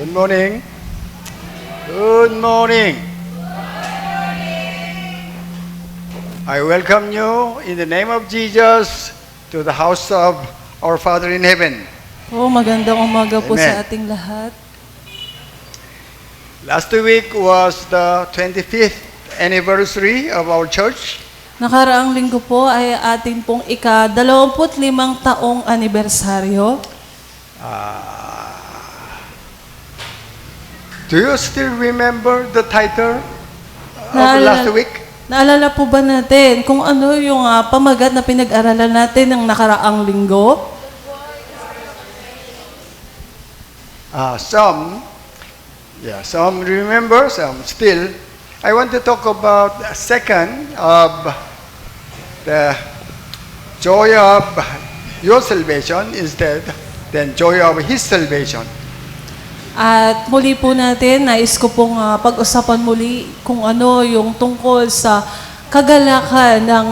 Good morning. Good morning. I welcome you in the name of Jesus to the house of our Father in heaven. Magandang umaga po Amen. sa ating lahat. Last week was the 25th anniversary of our church. Nakaraang linggo po ay atin pong ika-25 taong anibersaryo. Do you still remember the title of Naalala- last week? Naalala po ba natin kung ano yung pamagat na pinag-aralan natin ng nakaraang linggo? Some remember, some still. I want to talk about the second of the joy of your salvation instead than joy of His salvation. At muli po natin, nais ko pong pag-usapan muli kung ano yung tungkol sa kagalakan ng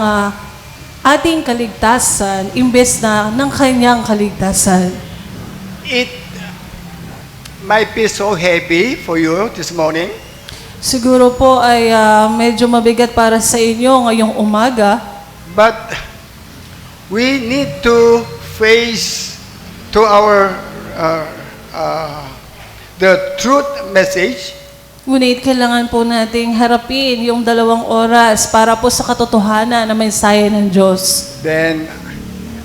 ating kaligtasan imbes na ng kanyang kaligtasan. It might be so heavy for you this morning, Siguro po ay medyo mabigat para sa inyo ngayong umaga, but we need to face to our the truth message. ngunit kailangan po nating harapin yung 2 oras para po sa katotohanan na mensahe ng Diyos. Then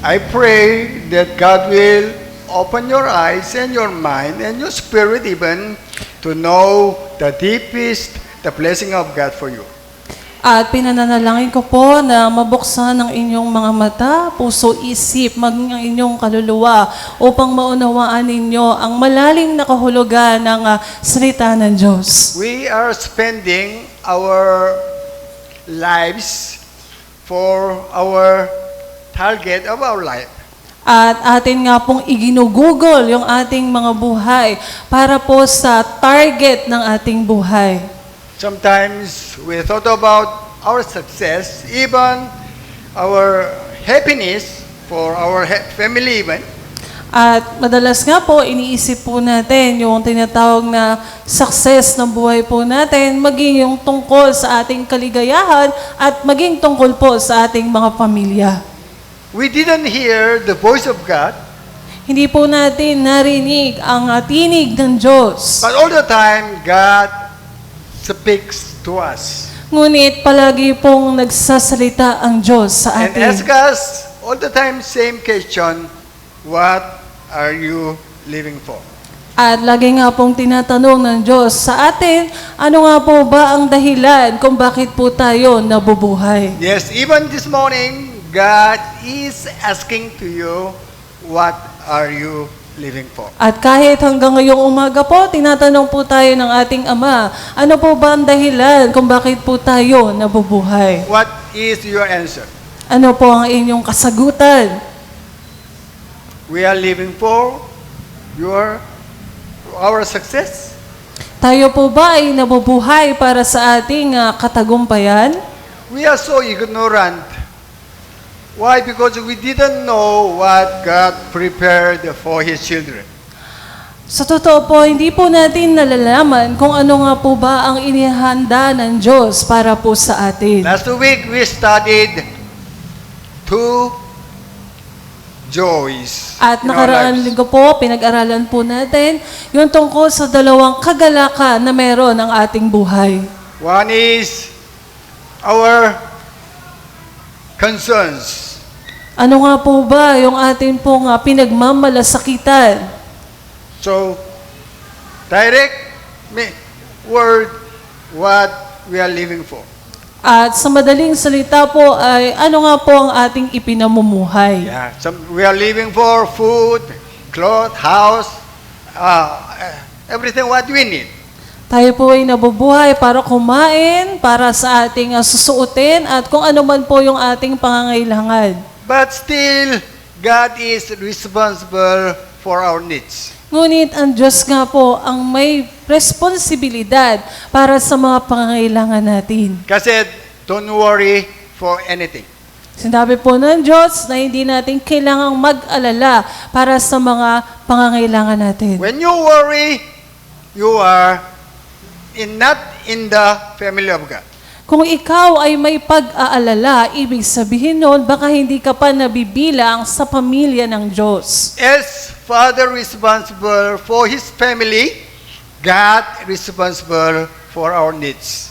I pray that God will open your eyes and your mind and your spirit even to know the deepest, the blessing of God for you. At pinananalangin ko po na mabuksan ang inyong mga mata, puso, isip, maging ang inyong kaluluwa upang maunawaan ninyo ang malalim na kahulugan ng salita ng Diyos. We are spending our lives for our target of our life. At atin nga pong iginugugol yung ating mga buhay para po sa target ng ating buhay. Sometimes we thought about our success, even our happiness for our family even. At madalas nga po, iniisip po natin yung tinatawag na success ng buhay po natin, maging yung tungkol sa ating kaligayahan at maging tungkol po sa ating mga pamilya. We didn't hear the voice of God, Hindi po natin narinig ang tinig ng Diyos. but all the time God speaks to us Ngunit palagi pong nagsasalita ang Diyos sa and ask atin. us all the time same question, what are you living for? At lagi nga pong tinatanong ng Diyos sa atin, ano nga po ba ang dahilan kung bakit po tayo nabubuhay? Yes, even this morning God is asking to you, what are you living for? At kahit hanggang ngayong umaga po, tinatanong po tayo ng ating Ama, ano po ba ang dahilan kung bakit po tayo nabubuhay? What is your answer? Ano po ang inyong kasagutan? We are living for our success. Tayo po ba ay nabubuhay para sa ating katagumpayan? We are so ignorant. Why? Because we didn't know what God prepared for His children. Sa totoo po, hindi po natin nalalaman kung ano nga po ba ang inihanda ng Diyos para po sa atin. Last week we studied two joys At in our nakaraan lives. linggo po, pinag-aralan po natin yung tungkol sa 2 kagalakan na meron ang ating buhay. One is our concerns. Ano nga po ba yung ating pong pinagmamalasakitan? So, direct word, what we are living for. At sa madaling salita po ay ano nga po ang ating ipinamumuhay? Yeah, we are living for food, clothes, house, everything what we need. Tayo po ay nabubuhay para kumain, para sa ating susuotin at kung ano man po yung ating pangangailangan. But still, God is responsible for our needs. Ngunit ang Diyos nga po ang may responsibilidad para sa mga pangangailangan natin. Kasi, don't worry for anything. Sinabi po ng Diyos na hindi natin kailangang mag-alala para sa mga pangangailangan natin. When you worry, you are not in the family of God. Kung ikaw ay may pag-aalala, ibig sabihin nun, baka hindi ka pa nabibilang sa pamilya ng Diyos. As Father responsible for His family, God responsible for our needs.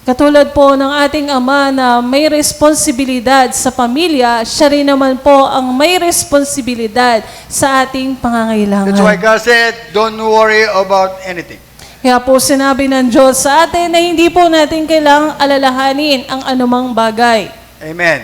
Katulad po ng ating Ama na may responsibilidad sa pamilya, siya rin naman po ang may responsibilidad sa ating That's why pangangailangan. God said, don't worry about anything. Kaya po sinabi ng Diyos sa atin na hindi po natin kailangang alalahanin ang anumang bagay. Amen.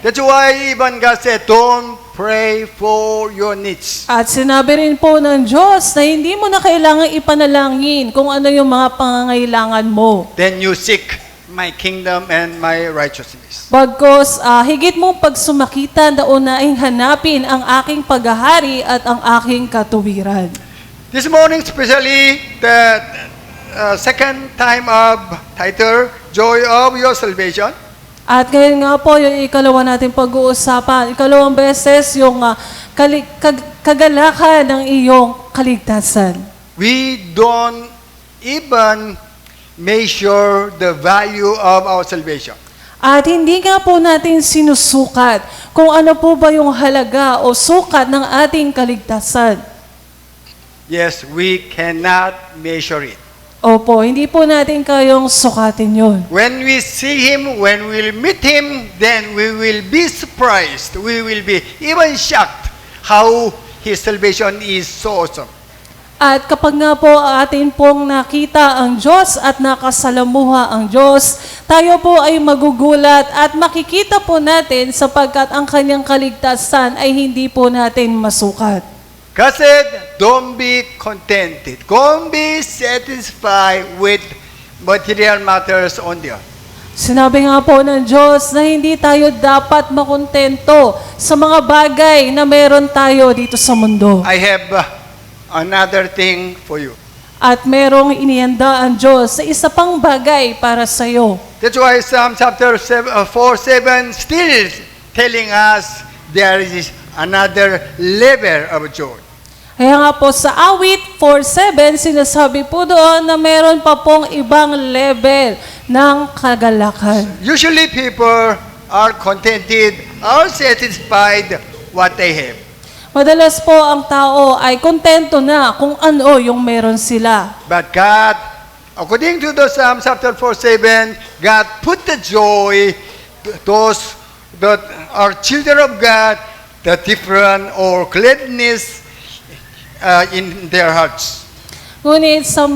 That's why even God said, don't pray for your needs. At sinabi rin po ng Diyos na hindi mo na kailangang ipanalangin kung ano yung mga pangangailangan mo. Then you seek my kingdom and my righteousness. Bagkos, higit mong pagsumakitan, daunaing hanapin ang aking paghahari at ang aking katuwiran. This morning, especially the second time of title, Joy of Your Salvation. At ngayon nga po, yung ikalawa natin pag-uusapan, ikalawang beses, yung kagalakan ng iyong kaligtasan. We don't even measure the value of our salvation. At hindi nga po natin sinusukat kung ano po ba yung halaga o sukat ng ating kaligtasan. Yes, we cannot measure it. Opo, hindi po natin kayong sukatin yun. When we see Him, when we'll meet Him, then we will be surprised. We will be even shocked how His salvation is so awesome. At kapag nga po atin pong nakita ang Diyos at nakasalamuha ang Diyos, tayo po ay magugulat at makikita po natin sapagkat ang kanyang kaligtasan ay hindi po natin masukat. God said, don't be contented. Don't be satisfied with material matters on the earth. Sinabi nga po ng Diyos na hindi tayo dapat makontento sa mga bagay na meron tayo dito sa mundo. I have another thing for you. At merong inihanda ang Diyos sa isa pang bagay para sa iyo. That's why Psalm chapter 4:7 still telling us there is another level of joy. Kaya nga po sa awit 4.7, sinasabi po doon na meron pa pong ibang level ng kagalakan. Usually people are contented, are satisfied what they have. Madalas po ang tao ay kontento na kung ano yung meron sila. But God, according to the Psalm chapter 4:7, God put the joy, those that are children of God, the different or gladness in their hearts. Ngunit sa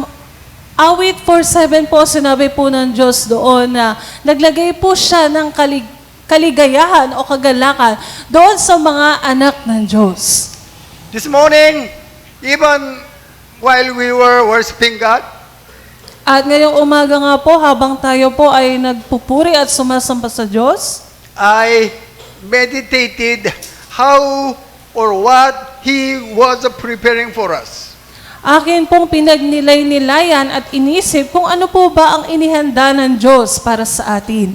awit 4.7 po, sinabi po ng Diyos doon na naglagay po siya ng kaligayahan o kagalakan doon sa mga anak ng Diyos. This morning, even while we were worshiping God, At ngayong umaga nga po, habang tayo po ay nagpupuri at sumasamba sa Diyos, I meditated how or what He was preparing for us. akin pong pinagnilay-nilayan at inisip kung ano po ba ang inihanda ng Diyos para sa atin.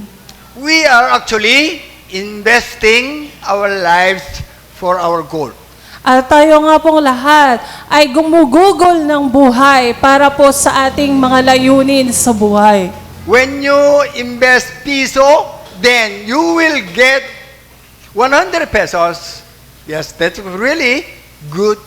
We are actually investing our lives for our goal. At tayo nga pong lahat ay gumugugol ng buhay para po sa ating mga layunin sa buhay. When you invest piso, then you will get 100 pesos. Yes, that's really good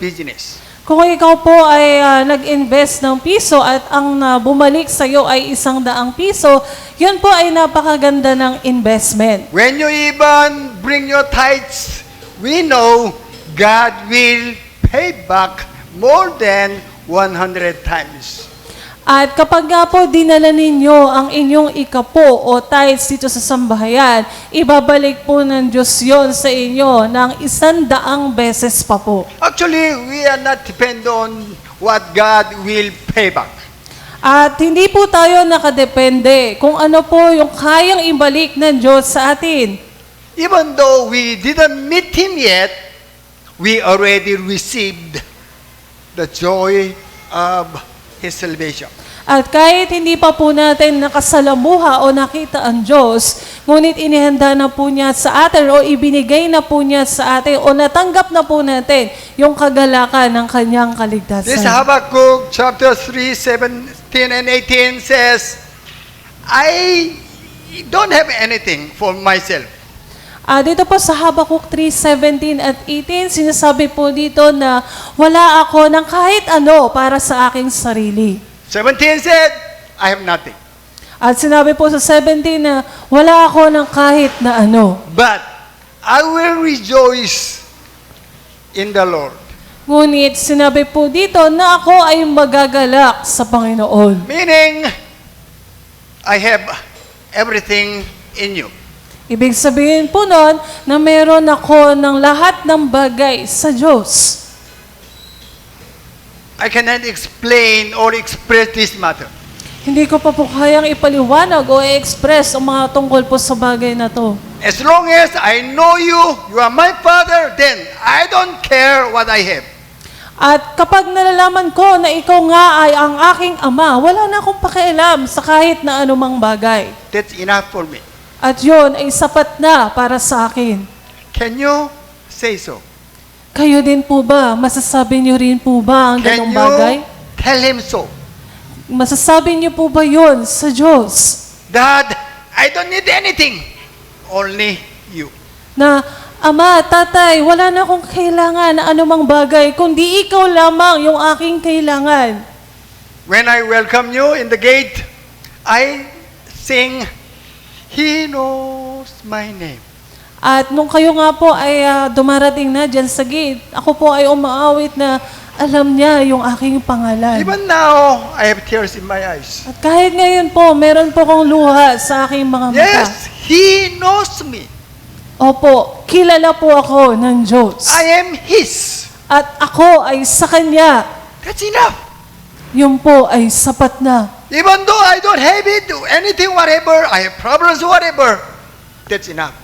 business. Kung ikaw po ay nag-invest ng piso at ang bumalik sa iyo ay 100 piso, yun po ay napakaganda ng investment. When you even bring your tithes, we know God will pay back more than 100 times. At kapag nga po dinala ninyo ang inyong ikapo o tithes dito sa sambahayan, ibabalik po ng Diyos yon sa inyo ng 100 beses pa po. Actually, we are not depend on what God will pay back. At hindi po tayo nakadepende kung ano po yung kayang ibalik ng Diyos sa atin. Even though we didn't meet Him yet, we already received the joy of His salvation. At kahit hindi pa po natin nakasalamuha o nakita ang Diyos, ngunit inihanda na po niya sa atin o ibinigay na po niya sa atin o natanggap na po natin yung kagalakan ng kanyang kaligtasan. This Habakkuk chapter 3, 17 and 18 says, I don't have anything for myself. Dito po sa Habakkuk 3:17 at 18, sinasabi po dito na wala ako ng kahit ano para sa aking sarili. 17 said, I have nothing. At sinabi po sa 17 na wala ako ng kahit na ano. But I will rejoice in the Lord. Ngunit sinabi po dito na ako ay magagalak sa Panginoon. Meaning, I have everything in you. Ibig sabihin po nun na meron ako ng lahat ng bagay sa Diyos. I cannot explain or express this matter. Hindi ko pa po kayang ipaliwanag o i-express ang mga tungkol po sa bagay na to. As long as I know you, you are my Father, then I don't care what I have. At kapag nalalaman ko na ikaw nga ay ang aking ama, wala na akong pakialam sa kahit na anumang bagay. That's enough for me. At yun ay sapat na para sa akin. Can you say so? Kayo din po ba? Masasabi niyo rin po ba ang Can ganong you bagay? tell Him so? Masasabi niyo po ba yun sa Diyos? Dad, I don't need anything. Only you. Na, Ama, Tatay, wala na akong kailangan na anumang bagay, kundi ikaw lamang yung aking kailangan. When I welcome you in the gate, I sing, He knows my name. At nung kayo nga po ay dumarating na dyan sa gate, ako po ay umaawit na alam niya yung aking pangalan. Even now, I have tears in my eyes. At kahit ngayon po, meron po kong luha sa aking mga mata. Yes, He knows me. Opo, kilala po ako ng Diyos. I am His. At ako ay sa Kanya. That's enough. Yun po ay sapat na. Even though I don't have it, anything, whatever, I have problems, whatever, that's enough.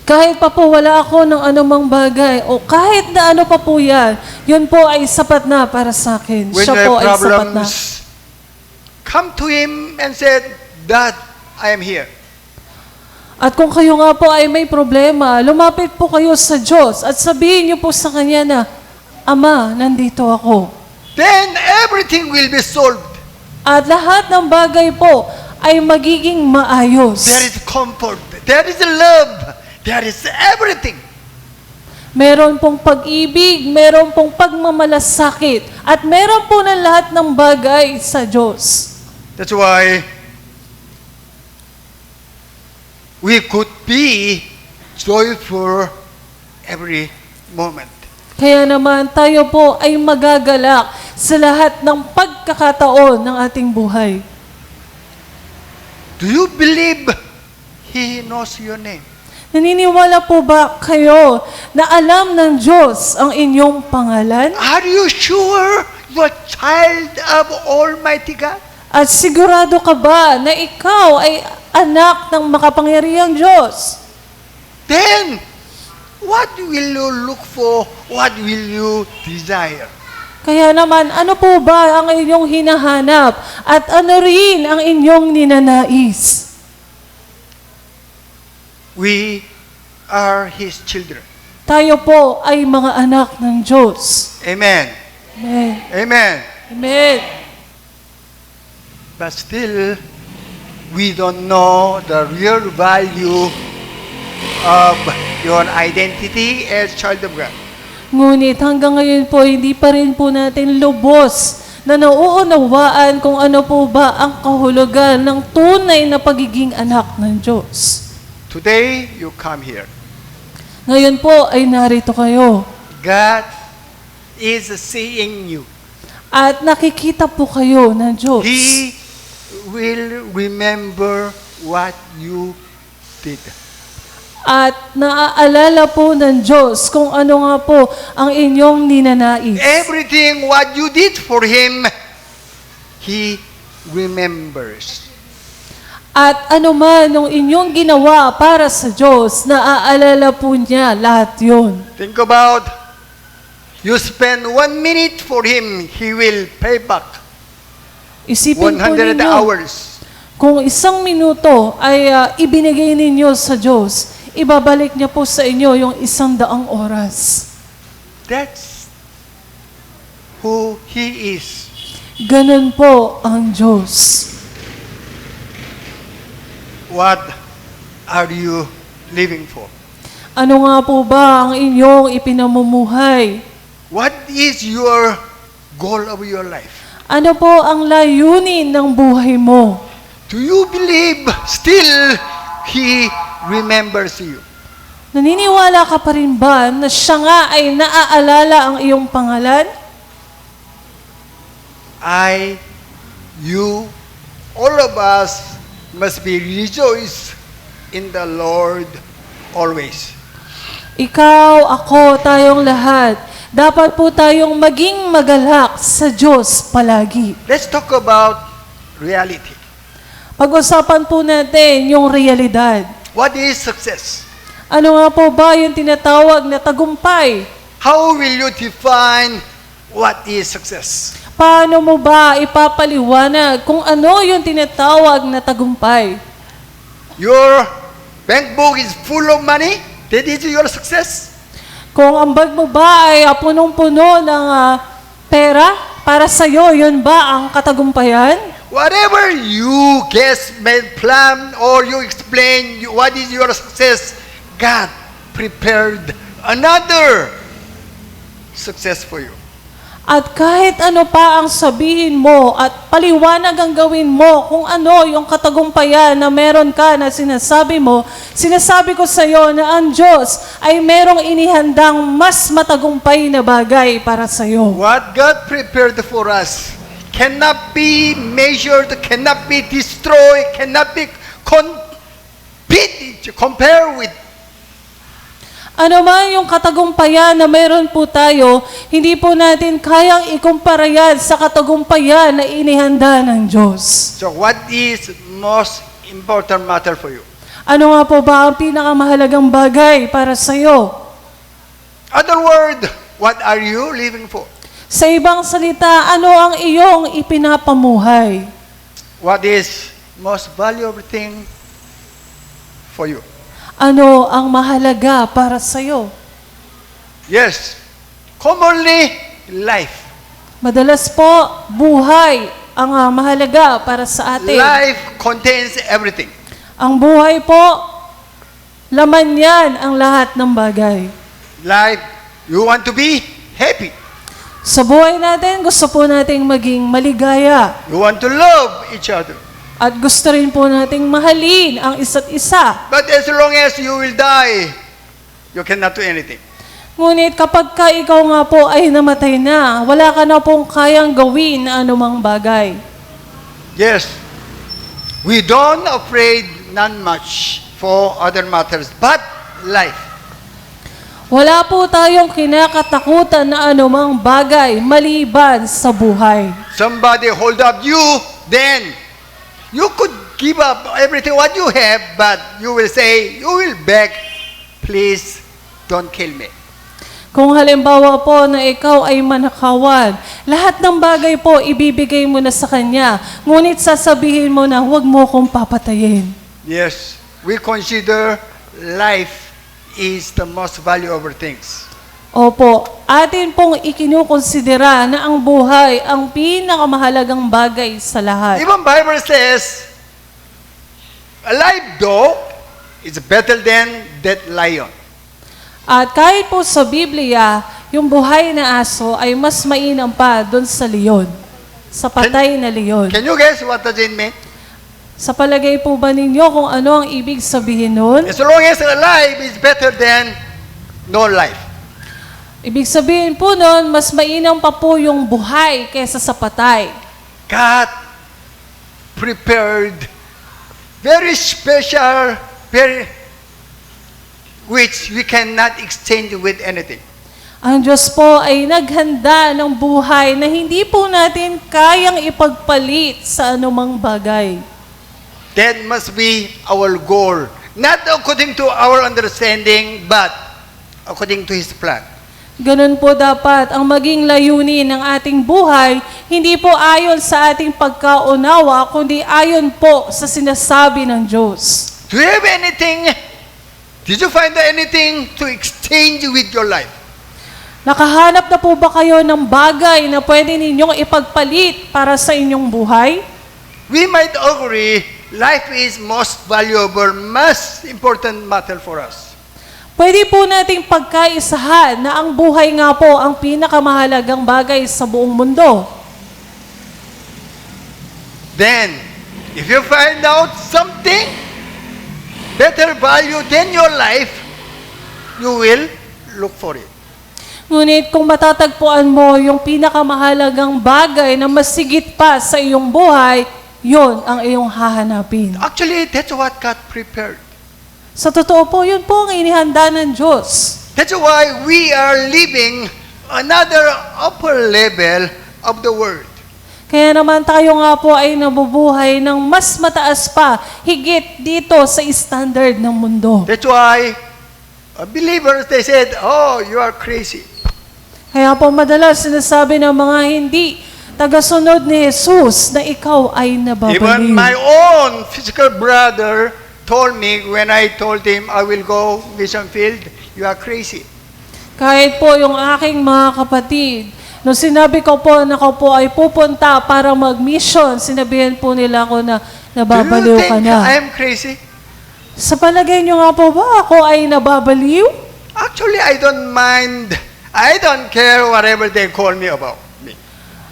Kahit pa po wala ako ng anumang bagay o kahit na ano pa po yan, yun po ay sapat na para sa akin. When Siya you po have ay sapat na. problems, come to Him and said, Dad, I am here. At kung kayo nga po ay may problema, lumapit po kayo sa Diyos at sabihin niyo po sa Kanya na, Ama, nandito ako. Then everything will be solved. At lahat ng bagay po ay magiging maayos. There is comfort. There is love. There is everything. Meron pong pag-ibig, meron pong pagmamalasakit, at meron po ng lahat ng bagay sa Diyos. That's why we could be joyful every moment. Kaya naman tayo po ay magagalak sa lahat ng pagkakataon ng ating buhay. Do you believe He knows your name? Naniniwala po ba kayo na alam ng Diyos ang inyong pangalan? Are you sure you're a child of Almighty God? At sigurado ka ba na ikaw ay anak ng makapangyarihang Diyos? Then, what will you look for? What will you desire? Kaya naman, ano po ba ang inyong hinahanap? At ano rin ang inyong ninanais? We are His children. Tayo po ay mga anak ng Diyos. Amen. Amen. Amen. Amen. But still, we don't know the real value of your identity as child of God. Ngunit hanggang ngayon po, hindi pa rin po natin lubos na nauunawaan kung ano po ba ang kahulugan ng tunay na pagiging anak ng Diyos. Today, you come here. Ngayon po ay narito kayo. God is seeing you. At nakikita po kayo ng Diyos. He will remember what you did. At naaalala po ng Diyos kung ano nga po ang inyong ninanais. Everything what you did for Him, He remembers. At ano man yung inyong ginawa para sa Diyos, naaalala po niya lahat yun. Think about, you spend 1 minute for Him, He will pay back Isipin po 100 ninyo, hours. kung 1 minuto ay ibinigay ninyo sa Diyos, ibabalik niya po sa inyo yung 100 oras. That's who He is. Ganun po ang Diyos. What are you living for? Ano nga po ba ang inyong ipinamumuhay? What is your goal of your life? Ano po ang layunin ng buhay mo? Do you believe still He remembers you? Naniniwala ka pa rin ba na siya nga ay naaalala ang iyong pangalan? You, all of us must be rejoice in the Lord always. Ikaw, ako, tayong lahat, dapat po tayong maging magalak sa Diyos palagi. Let's talk about reality. Pag-usapan po natin yung realidad. What is success? Ano nga po ba yung tinatawag na tagumpay? How will you define what is success? Paano mo ba ipapaliwanag kung ano yung tinatawag na tagumpay? Your bank book is full of money? That is your success? Kung ang bag mo ba ay punong-puno ng pera, para sa'yo, yun ba ang katagumpayan? Whatever you guess, plan, or you explain what is your success, God prepared another success for you. At kahit ano pa ang sabihin mo at paliwanag ang gawin mo kung ano yung katagumpayan na meron ka na sinasabi mo, sinasabi ko sa iyo na ang Diyos ay merong inihandang mas matagumpay na bagay para sa iyo. What God prepared for us cannot be measured, cannot be destroyed, cannot be compared with. Ano man yung katagumpayan na meron po tayo, hindi po natin kayang ikumpara yan sa katagumpayan na inihanda ng Diyos. So what is most important matter for you? Ano nga po ba ang pinakamahalagang bagay para sa iyo? Other word, what are you living for? Sa ibang salita, ano ang iyong ipinapamuhay? What is most valuable thing for you? Ano ang mahalaga para sa iyo? Yes, commonly life. Madalas po, buhay ang mahalaga para sa atin. Life contains everything. Ang buhay po, laman yan ang lahat ng bagay. Life, you want to be happy. Sa buhay natin, gusto po nating maging maligaya. You want to love each other. At gusto rin po nating mahalin ang isa't isa. But as long as you will die, you cannot do anything. Ngunit kapag ka ikaw nga po ay namatay na, wala ka na pong kayang gawin na anumang bagay. Yes, we don't afraid not much for other matters, but life. Wala po tayong kinakatakutan na anumang bagay maliban sa buhay. Somebody hold up you, then you could give up everything what you have, but you will say, you will beg, please don't kill me. Kung halimbawa po na ikaw ay manakawan, lahat ng bagay po ibibigay mo na sa kanya, ngunit sasabihin mo na huwag mo kong papatayin. Yes, we consider life is the most valuable things. Opo, atin pong ikinukonsidera na ang buhay ang pinakamahalagang bagay sa lahat. Even Bible says, a live dog is better than dead lion. At kahit po sa Biblia, yung buhay na aso ay mas mainam pa doon sa leon, sa patay na leon. Can you guess what does it mean? Sa palagay po ba ninyo kung ano ang ibig sabihin nun? As long as alive is better than no life. Ibig sabihin po nun, mas mainam pa po yung buhay kesa sa patay. God prepared very special, which we cannot exchange with anything. Ang Diyos po ay naghanda ng buhay na hindi po natin kayang ipagpalit sa anumang bagay. That must be our goal. Not according to our understanding, but according to His plan. Ganun po dapat ang maging layunin ng ating buhay, hindi po ayon sa ating pagkaunawa, kundi ayon po sa sinasabi ng Diyos. Do you have anything? Did you find anything to exchange with your life? Nakahanap na po ba kayo ng bagay na pwede ninyong ipagpalit para sa inyong buhay? We might agree life is most valuable, most important matter for us. Pwede po nating pagkaisahan na ang buhay nga po ang pinakamahalagang bagay sa buong mundo. Then, if you find out something better value than your life, you will look for it. Ngunit kung matatagpuan mo yung pinakamahalagang bagay na masigit pa sa iyong buhay, yon ang iyong hahanapin. Actually, that's what God prepared. Sa totoo po, yun po ang inihanda ng Diyos. That's why we are living another upper level of the world. Kaya naman tayo nga po ay nabubuhay ng mas mataas pa, higit dito sa standard ng mundo. That's why believers, they said, oh, you are crazy. Kaya po madalas sinasabi ng mga hindi tagasunod ni Jesus na ikaw ay Even nababaliw. my own physical brother told me when I told him I will go mission field, you are crazy. Kahit po yung aking mga kapatid, nung sinabi ko po na ako po ay pupunta para mag-mission, sinabihan po nila ako na Do nababaliw you ka think na. I am crazy? Sa palagay nyo nga po ba ako ay nababaliw? Actually, I don't mind. I don't care whatever they call me about me.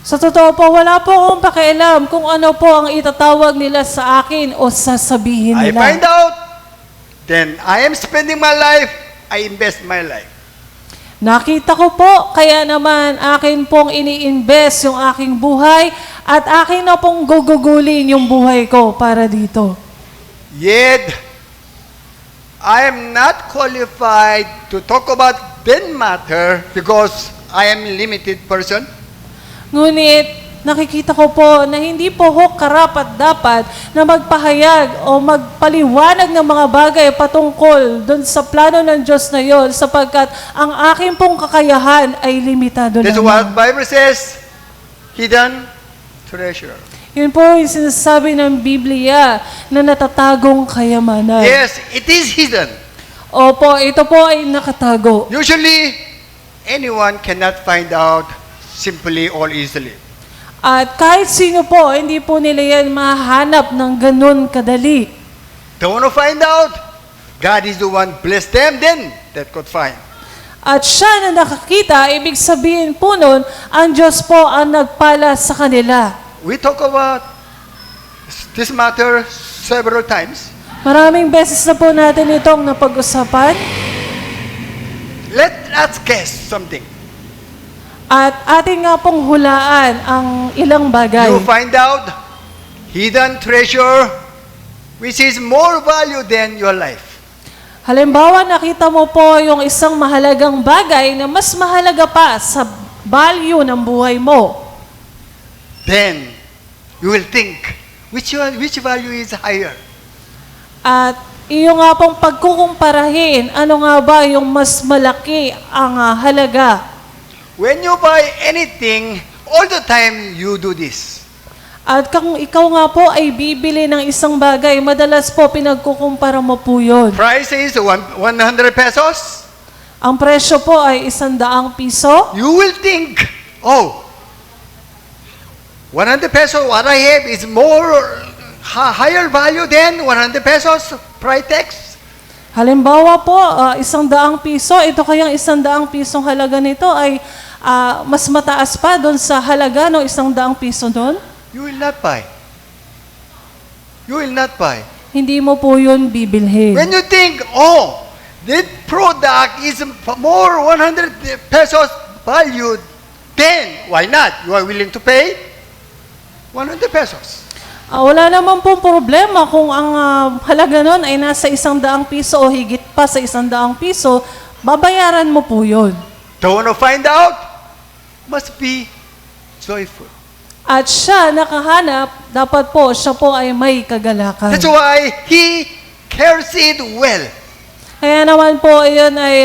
Sa totoo po, wala po akong pakialam kung ano po ang itatawag nila sa akin o sasabihin I nila. find out, then I am spending my life, I invest my life. Nakita ko po, kaya naman akin pong ini-invest yung aking buhay at akin na pong gugugulin yung buhay ko para dito. Yet, I am not qualified to talk about that matter because I am a limited person. Ngunit nakikita ko po na hindi po ho karapat-dapat na magpahayag o magpaliwanag ng mga bagay patungkol doon sa plano ng Diyos na yon sapagkat ang aking pong kakayahan ay limitado That's what lamang. Bible says, hidden treasure. Yun po yung sinasabi ng Biblia na natatagong kayamanan. Yes, it is hidden. Opo, ito po ay nakatago. Usually, anyone cannot find out simply or easily. At kahit sino po, hindi po nila yan mahanap ng ganun kadali. Don't want to find out? God is the one bless them, then that could find. At siya na nakakita, ibig sabihin po nun, ang Diyos po ang nagpala sa kanila. We talk about this matter several times. Maraming beses na po natin itong napag-usapan. Let us guess something. At ating nga pong hulaan ang ilang bagay. You find out hidden treasure which is more value than your life. Halimbawa, nakita mo po yung isang mahalagang bagay na mas mahalaga pa sa value ng buhay mo. Then you will think which value is higher. At iyo nga pong pagkukumparahin, ano nga ba yung mas malaki ang halaga. When you buy anything, all the time you do this. At kung ikaw nga po ay bibili ng isang bagay, madalas po pinagkukumpara mo po yun. Price is 100 pesos. Ang presyo po ay 100 piso. You will think, oh, 100 pesos, what I have is more higher value than 100 pesos price tax. Halimbawa po, 100 piso, ito kayang 100 pisong halaga nito ay mas mataas pa doon sa halaga ng 100 piso doon. You will not buy. You will not buy. Hindi mo po yun bibilhin. When you think, oh, that product is more 100 pesos valued, then why not? You are willing to pay 100 pesos. Wala naman pong problema kung ang halaga nun ay nasa 100 piso o higit pa sa 100 piso, babayaran mo po yun. Don't want to find out? Must be joyful. At siya nakahanap, dapat po siya po ay may kagalakan. That's why he cares it well. Kaya naman po, yun ay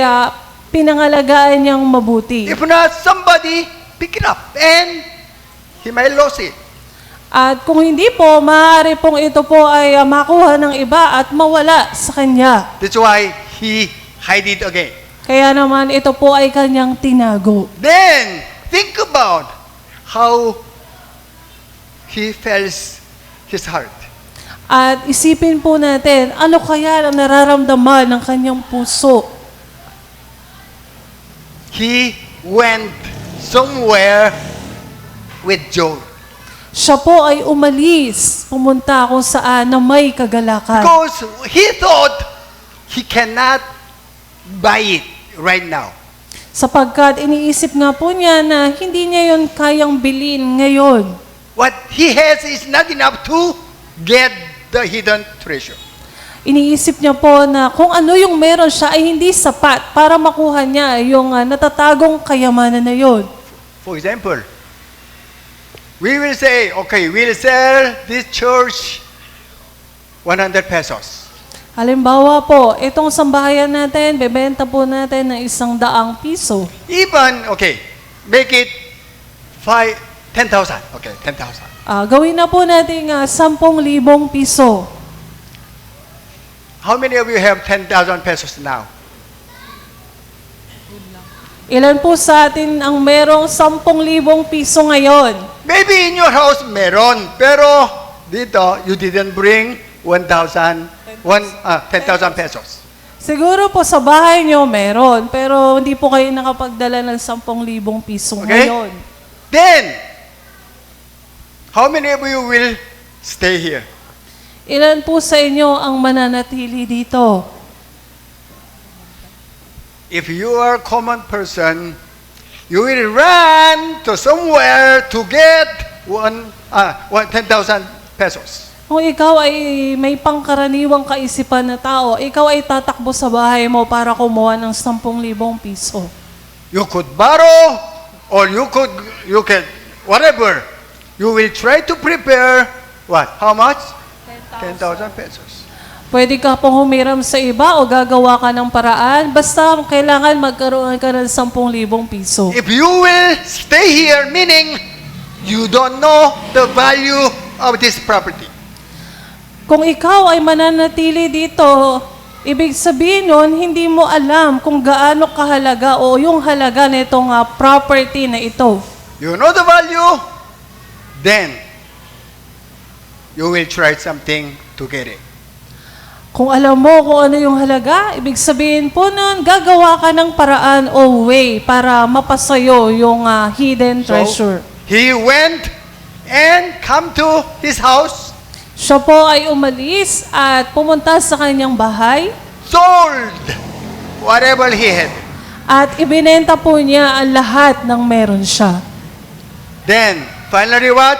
pinangalagaan niyang mabuti. If not, somebody pick it up and he might lose it. At kung hindi po, maaari pong ito po ay makuha ng iba at mawala sa kanya. That's why he hide it again. Kaya naman ito po ay kanyang tinago. Then, think about how he feels his heart. At isipin po natin, ano kaya ang nararamdaman ng kanyang puso? He went somewhere with joy. Siya po ay umalis, pumunta kung saan na may kagalakan. Because he thought he cannot buy it right now. Sapagkat iniisip nga po niya na hindi niya yon kayang bilhin ngayon. What he has is not enough to get the hidden treasure. Iniisip niya po na kung ano yung meron siya ay hindi sapat para makuha niya yung natatagong kayamanan na yon. For example, we will say, okay, we'll sell this church 100 pesos. Halimbawa po, itong sambahayan natin, bebenta po natin ng 100 piso. Even, okay, make it 10,000. Okay, 10,000. Gawin na po natin 10,000 piso. How many of you have 10,000 pesos now? Ilan po sa atin ang merong 10,000 piso ngayon? Maybe in your house meron, pero dito you didn't bring 10,000 pesos. Siguro po sa bahay nyo meron, pero hindi po kayo nakapagdala ng 10,000 piso Okay? ngayon. Then, how many of you will stay here? Ilan po sa inyo ang mananatili dito? If you are a common person, you will run to somewhere to get 10,000 pesos. Kung ikaw ay may pangkaraniwang kaisipan na tao, ikaw ay tatakbo sa bahay mo para kumuha ng 10,000 piso. You could borrow or you can, whatever. You will try to prepare what? How much? 10,000 pesos. Pwede ka pong humiram sa iba o gagawa ka ng paraan, basta kailangan magkaroon ka ng 10,000 piso. If you will stay here, meaning you don't know the value of this property. Kung ikaw ay mananatili dito, ibig sabihin nun, hindi mo alam kung gaano kahalaga o yung halaga nitong property na ito. You know the value, then you will try something to get it. Kung alam mo kung ano yung halaga, ibig sabihin po nun, gagawa ka ng paraan o way para mapasayo yung hidden treasure. He went and come to his house, Siya po ay umalis at pumunta sa kanyang bahay sold whatever he had. at ibinenta po niya ang lahat ng meron siya. Then, finally what?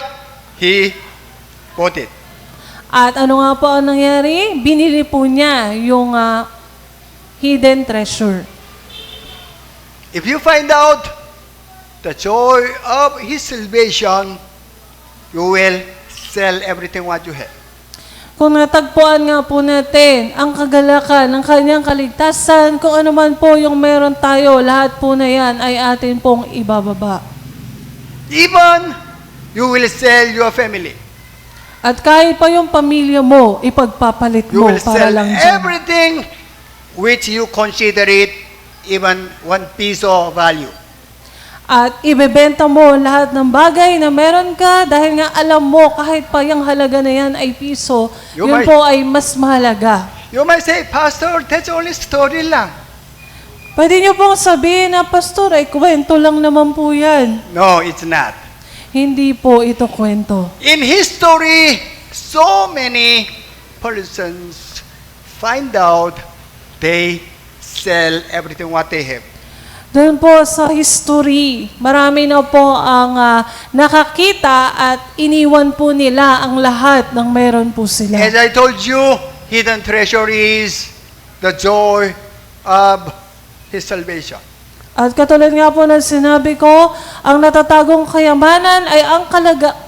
He bought it. At ano nga po ang nangyari? Binili po niya yung hidden treasure. If you find out the joy of his salvation, you will sell everything what you have. Kung natagpuan nga po natin ang kagalakan ng kanyang kaligtasan, kung ano man po yung meron tayo, lahat po na yan ay atin pong ibababa. Even you will sell your family. At kahit pa yung pamilya mo, ipagpapalit You mo will para sell lang dyan. everything which you consider it even 1 piso value. At ibebenta mo lahat ng bagay na meron ka dahil nga alam mo kahit pa yung halaga na yan ay piso, You yun might- po ay mas mahalaga. You might say, Pastor, that's only story lang. Pwede niyo pong sabihin na, Pastor, ay kwento lang naman po yan. No, it's not. Hindi po ito kwento. In history, so many persons find out they sell everything what they have. Doon po sa history, marami na po ang nakakita at iniwan po nila ang lahat ng meron po sila. As I told you, hidden treasure is the joy of his salvation. At katulad nga po ng sinabi ko, ang natatagong kayamanan ay ang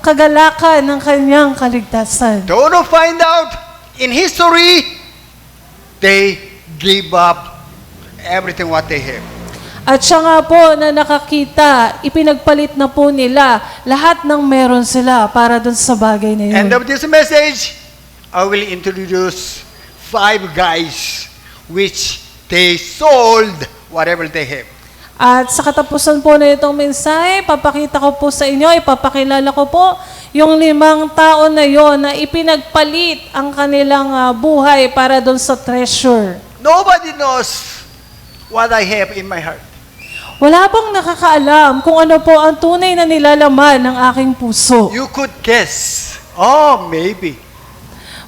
kagalakan ng kanyang kaligtasan. Don't you find out in history, they give up everything what they have. At siya nga po na nakakita, ipinagpalit na po nila lahat ng meron sila para dun sa bagay na yun. End of this message, I will introduce 5 guys which they sold whatever they have. At sa katapusan po na itong mensahe, papakita ko po sa inyo, ipapakilala ko po yung 5 tao na yon na ipinagpalit ang kanilang buhay para dun sa treasure. Nobody knows what I have in my heart. Wala pong nakakaalam kung ano po ang tunay na nilalaman ng aking puso. You could guess. Oh, maybe.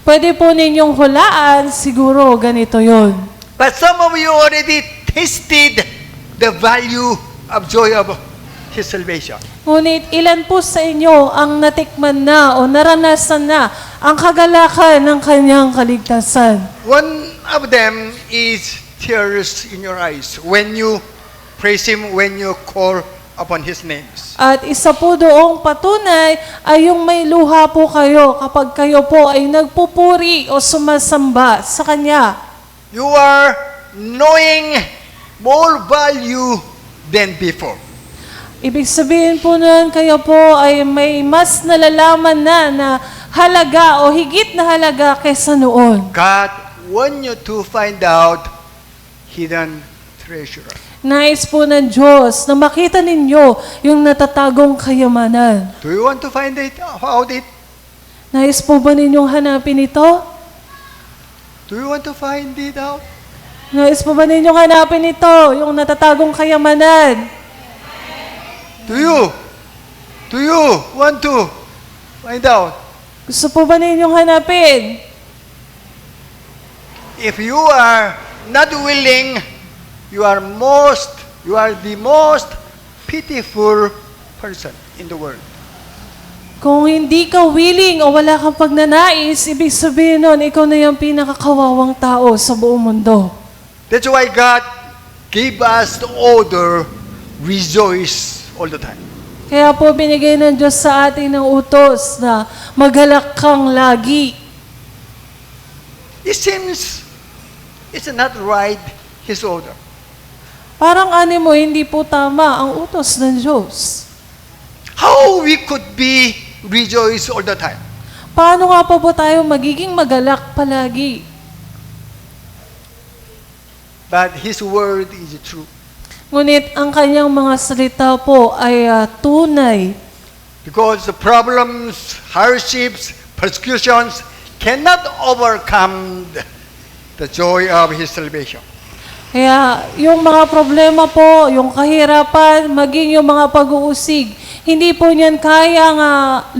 Pwede po ninyong hulaan, siguro ganito yon. But some of you already tasted the value of joy of His salvation. Ngunit ilan po sa inyo ang natikman na o naranasan na ang kagalakan ng kanyang kaligtasan? One of them is tears in your eyes when you praise Him, when you call upon His names. At isa po doong patunay ay yung may luha po kayo kapag kayo po ay nagpupuri o sumasamba sa Kanya. You are knowing more value than before. Ibig sabihin po nun, kayo po ay may mas nalalaman na halaga o higit na halaga kaysa noon. God want you to find out hidden treasure. Nais po ng Diyos na makita ninyo yung natatagong kayamanan. Do you want to find it out it? Nais po ba ninyong hanapin ito? Do you want to find it out? Nais po ba ninyong hanapin ito, yung natatagong kayamanan? Do you want to find out? Gusto po ba ninyong hanapin? If you are not willing, you are the most pitiful person in the world. Kung hindi ka willing o wala kang pagnanais, ibig sabihin nun, ikaw na yung pinakakawawang tao sa buong mundo. That's why God gave us the order, rejoice all the time. Kaya po binigay ng Diyos sa atin ng utos na magalak kang lagi. It seems it's not right, His order. Parang mo, hindi po tama ang utos ng Diyos. How we could be rejoice all the time? Paano nga po tayo magiging magalak palagi? But His word is true. Ngunit ang kanyang mga salita po ay tunay. Because the problems, hardships, persecutions cannot overcome the joy of His salvation. Kaya yung mga problema po, yung kahirapan, maging yung mga pag-uusig, hindi po niyan kayang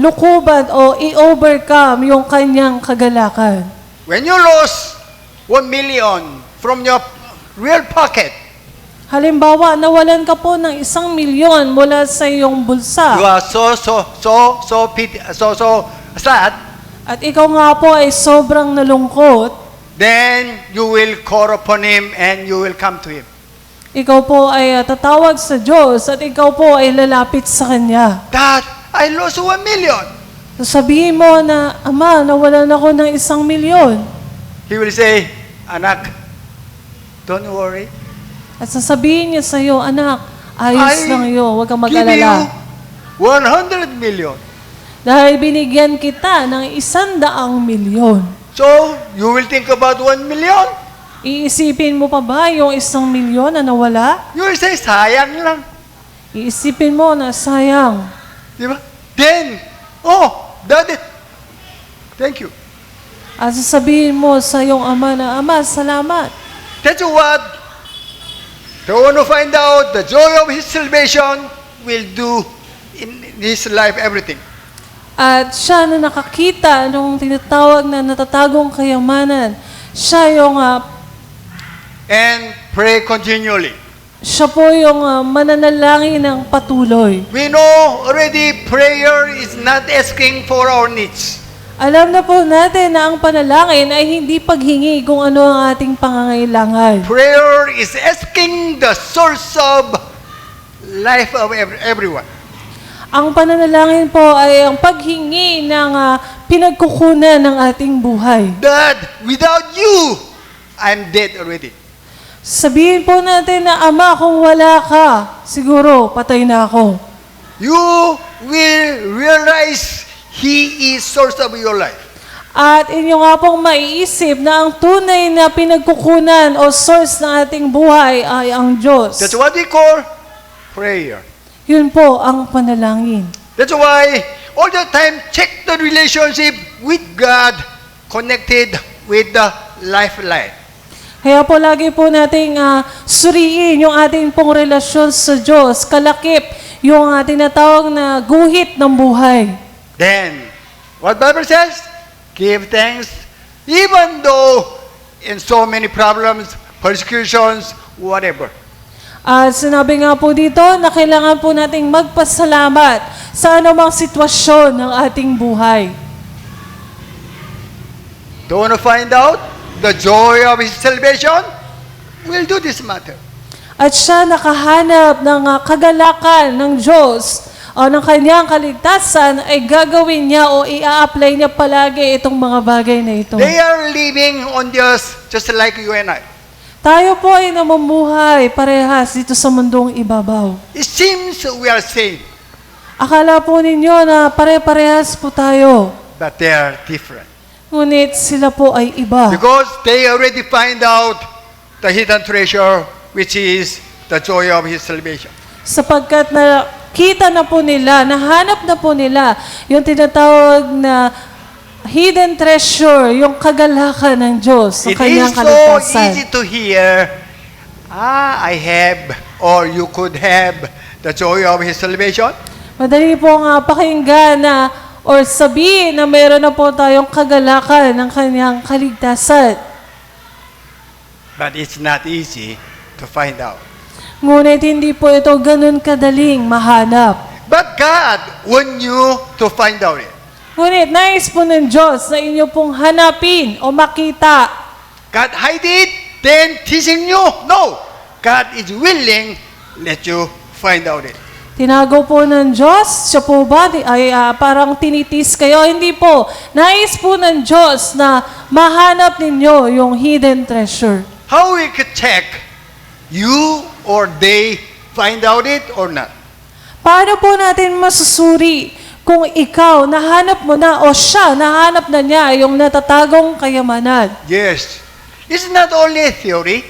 lukuban o i-overcome yung kanyang kagalakan. When you lose 1 million from your real pocket, Halimbawa, nawalan ka po ng 1,000,000 mula sa iyong bulsa. you are so sad, At ikaw nga po ay sobrang nalungkot. then you will call upon Him and you will come to Him. Ikaw po ay tatawag sa Diyos at ikaw po ay lalapit sa Kanya. Dad, I lost 1 million. Sabihin mo na, Ama, nawalan ako ng 1,000,000. He will say, Anak, don't worry. At sasabihin niya sa iyo, anak, ayos I lang iyo, huwag kang Give you mag-alala. 100 million. Dahil binigyan kita ng 100,000,000. So, you will think about 1 million? Iisipin mo pa ba yung 1,000,000 na nawala? You will say, sayang lang. Iisipin mo na sayang. Di ba? Then, Daddy, thank you. At sasabihin mo sa iyong ama na, Ama, salamat. That's what the one who find out the joy of his salvation will do in his life everything. At siya na nakakita nung tinatawag na natatagong kayamanan, siya yung, And pray continually. siya po yung mananalangin ng patuloy. We know already prayer is not asking for our needs. Alam na po natin na ang panalangin ay hindi paghingi kung ano ang ating pangangailangan. Prayer is asking the source of life of everyone. Ang pananalangin po ay ang paghingi ng pinagkukunan ng ating buhay. That without you, I'm dead already. Sabihin po natin na, Ama, kung wala ka, siguro patay na ako. You will realize He is source of your life. At inyo nga pong maiisip na ang tunay na pinagkukunan o source ng ating buhay ay ang Diyos. That's what we call prayer. Yun po ang panalangin. That's why all the time check the relationship with God connected with the lifeline. Kaya po lagi po nating suriin yung ating pong relasyon sa Diyos, kalakip yung tinatawag na guhit ng buhay. Then, what Bible says? Give thanks even though in so many problems, persecutions, whatever. At sinabi nga po dito na kailangan po nating magpasalamat sa anumang sitwasyon ng ating buhay. Don't want to find out the joy of His salvation? We'll do this matter. At siya nakahanap ng kagalakan ng Diyos o ng kanyang kaligtasan ay gagawin niya o i-apply niya palagi itong mga bagay na ito. They are living on this just like you and I. Tayo po ay namumuhay parehas dito sa mundong ibabaw. It seems we are saved, Akala po ninyo na pare-parehas po tayo. but they are different. Ngunit sila po ay iba. Because they already find out the hidden treasure, which is the joy of His salvation. Sapagkat nakita na po nila, nahanap na po nila yung tinatawag na hidden treasure, yung kagalakan ng Diyos, It ng is kanyang so kaligtasan. easy to hear, I have, or you could have the joy of His salvation. Madali po nga pakinggan na or sabihin na mayroon na po tayong kagalakan ng kanyang kaligtasan. But it's not easy to find out. Ngunit hindi po ito ganun kadaling mahanap. But God wants you to find out it. Ngunit nais po ng Diyos na inyo pong hanapin o makita. God hide it, then teaching you. No. God is willing, let you find out it. Tinago po ng Diyos, siya po ba ay parang tinitis kayo? Hindi po. Nais po ng Diyos na mahanap ninyo yung hidden treasure. How we could check you or they find out it or not? Paano po natin masusuri kung ikaw nahanap mo na o siya nahanap na niya yung natatagong kayamanan? Yes. It's not only a theory.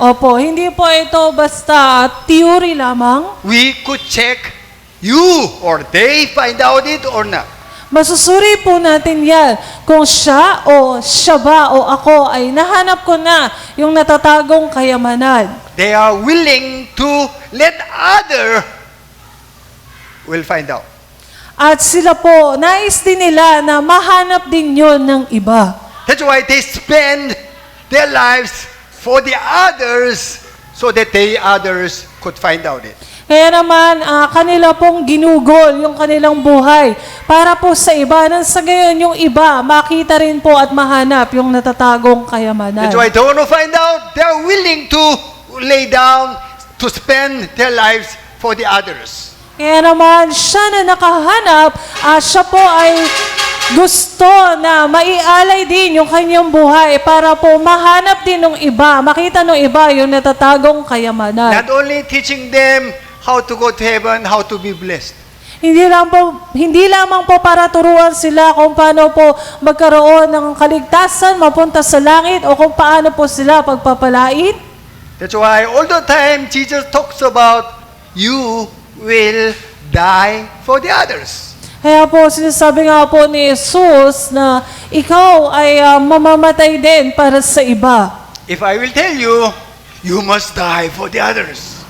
Opo, hindi po ito basta theory lamang. We could check you or they find out it or not. Masusuri po natin yan kung siya o siya ba o ako ay nahanap ko na yung natatagong kayamanan. They are willing to let other will find out. At sila po, nais din nila na mahanap din yon ng iba. That's why they spend their lives for the others so that they others could find out it. Kaya naman, kanila pong ginugol yung kanilang buhay para po sa iba. Nang sa gayon, yung iba, makita rin po at mahanap yung natatagong kayamanan. That's why they want to find out, they are willing to lay down to spend their lives for the others. Kaya naman, siya na nakahanap, siya po ay gusto na maialay din yung kanyang buhay para po mahanap din ng iba, makita ng iba yung natatagong kayamanan. Not only teaching them how to go to heaven, how to be blessed. Hindi lamang po para turuan sila kung paano po magkaroon ng kaligtasan, mapunta sa langit, o kung paano po sila pagpapalain. That's why all the time Jesus talks about you will die for the others. Kaya po sinasabi nga po ni Jesus na ikaw ay mamamatay din para sa iba. If I will tell you, you must die for the others.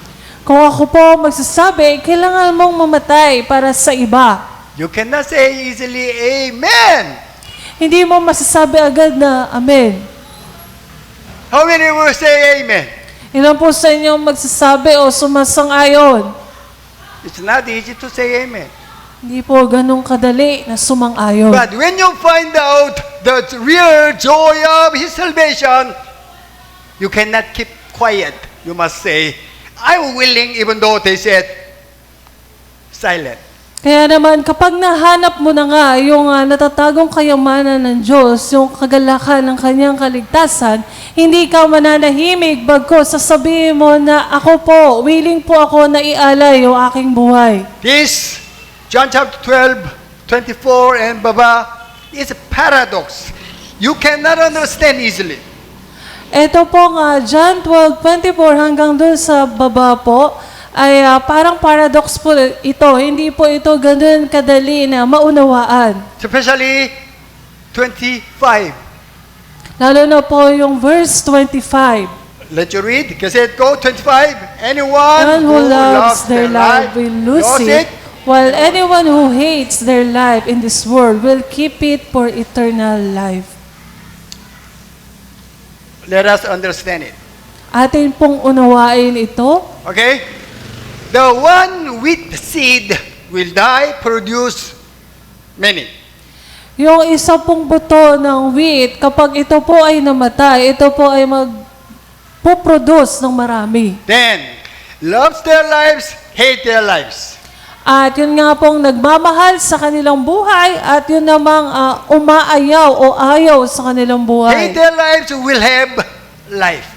Kung ako po magsasabi, kailangan mong mamatay para sa iba. You cannot say easily, Amen. Hindi mo masasabi agad na Amen. How many will say Amen? Ilan po sa inyo magsasabi o sumasang-ayon? It's not easy to say Amen. Hindi po ganun kadali na sumang-ayon. But when you find out the real joy of His salvation, you cannot keep quiet. You must say, I'm willing, even though they said silent. Kaya naman, kapag nahanap mo na nga yung natatagong kayamanan ng Diyos, yung kagalakan ng kanyang kaligtasan, hindi ka mananahimik, bagko sasabihin mo na ako po, willing po ako na ialay yung aking buhay. This, John chapter 12, 24 and baba, is a paradox. You cannot understand easily. Ito po nga, John 12:24 hanggang dun sa baba po, ay parang paradox po ito. Hindi po ito ganun kadali na maunawaan. Especially 25. Lalo na po yung verse 25. Let you read. Kasi go 25. Anyone Anyone who loves their life will lose lost it, while anyone who hates their life in this world will keep it for eternal life. Let us understand it. Atin pong unawain ito. Okay? The one with seed will die, produce many. Yung isa pong buto ng wheat, kapag ito po ay namatay, ito po ay magpuproduce ng marami. Then, loves their lives, hate their lives. At yun nga pong nagmamahal sa kanilang buhay at yun namang umaayaw o ayaw sa kanilang Hate buhay. their lives will have life.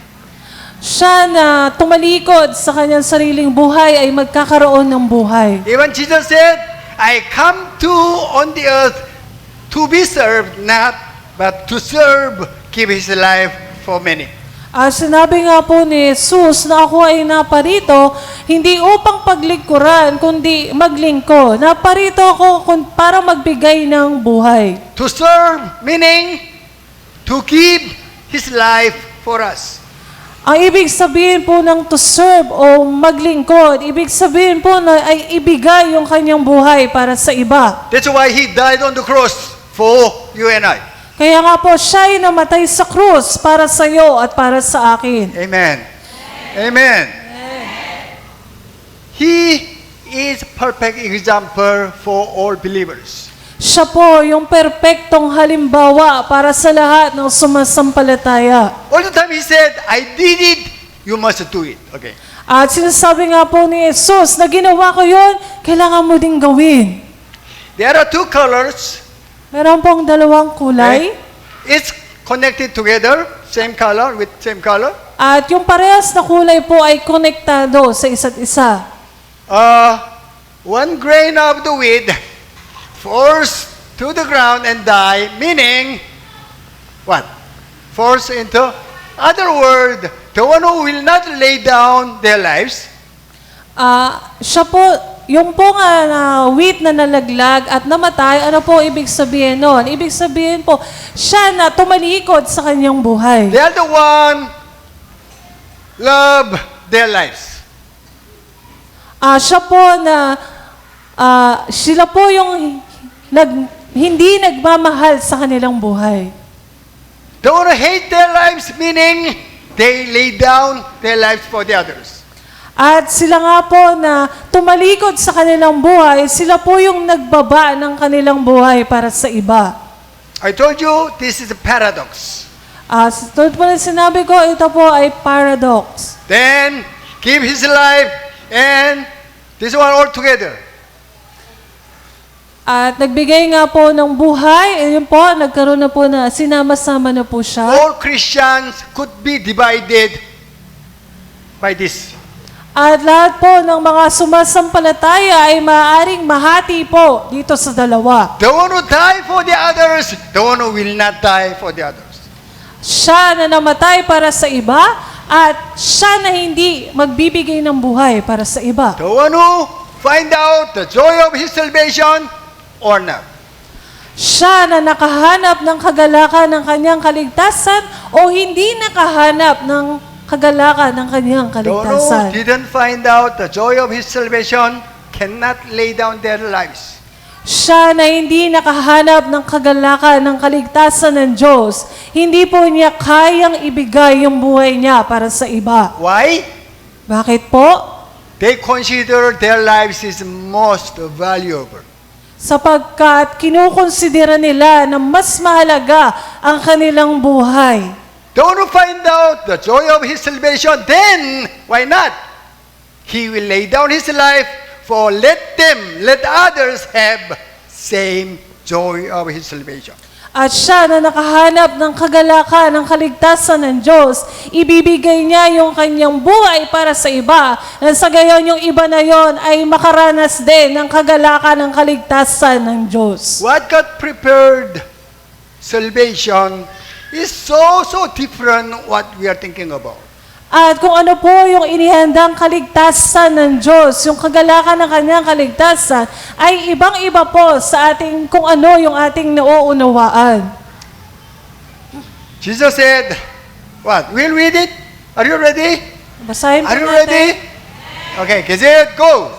Siya na tumalikod sa kanyang sariling buhay ay magkakaroon ng buhay. Even Jesus said, I come to on the earth to be served, not but to serve, give His life for many. Sinabi nga po ni Jesus na ako ay naparito, hindi upang paglingkuran, kundi maglingkod. Naparito ako para magbigay ng buhay. To serve, meaning to give His life for us. Ang ibig sabihin po ng to serve o maglingkod, ibig sabihin po na ay ibigay yung kanyang buhay para sa iba. That's why He died on the cross for you and I. Kaya nga po, siya ay namatay sa krus para sa iyo at para sa akin. Amen. Amen. He is perfect example for all believers. Siya po yung perpektong halimbawa para sa lahat ng sumasampalataya. All the time He said, I did it, you must do it. Okay. At sinasabi nga po ni Jesus na ginawa ko yun, kailangan mo ding gawin. There are two colors. Meron pong dalawang kulay. It's connected together, same color with same color. At yung parehas na kulay po ay konektado sa isa't isa. One grain of the wheat falls to the ground and die, meaning what? Falls into other word, the one who will not lay down their lives. Siya po, yung po nga na wheat na nalaglag at namatay, ano po ibig sabihin nun? Ibig sabihin po, siya na tumalikod sa kanyang buhay. They are the one love their lives. Siya po na, sila po yung hindi nagmamahal sa kanilang buhay. They want to hate their lives, meaning they lay down their lives for the others. At sila nga po na tumalikod sa kanilang buhay, sila po yung nagbaba ng kanilang buhay para sa iba. I told you, this is a paradox. Tulad po na sinabi ko, ito po ay paradox. Then, give His life and this one all together. At nagbigay nga po ng buhay, ayun po, nagkaroon na po na, sinama-sama na po siya. All Christians could be divided by this. At lahat po ng mga sumasampalataya ay maaaring mahati po dito sa dalawa. The one who die for the others, the one who will not die for the others. Siya na namatay para sa iba at siya na hindi magbibigay ng buhay para sa iba. The one who find out the joy of his salvation or not. Siya na nakahanap ng kagalakan ng kanyang kaligtasan o hindi nakahanap ng kagalakan ng kanyang The one who kaligtasan. didn't find out the joy of his salvation cannot lay down their lives. Siya na hindi nakahanap ng kagalakan ng kaligtasan ng Diyos, hindi po niya kayang ibigay yung buhay niya para sa iba. Why? Bakit po? They consider their lives is most valuable. Sapagkat kinukonsidera nila na mas mahalaga ang kanilang buhay. The one who find out the joy of his salvation, then why not? He will lay down his life therefore let others have same joy of his salvation. At siya na nakahanap ng kagalakan ng kaligtasan ng Diyos, ibibigay niya yung kanyang buhay para sa iba. At sa gayon, yung iba na yon ay makaranas din ng kagalakan ng kaligtasan ng Diyos. What God prepared salvation is so different what we are thinking about. At kung ano po yung inihandang kaligtasan ng Diyos, yung kagalakan ng kanyang kaligtasan, ay ibang-iba po sa ating kung ano yung ating nauunawaan. Jesus said, what? We'll read it? Are you ready? Basahin po Are you natin. ready? Okay, Gazette, go!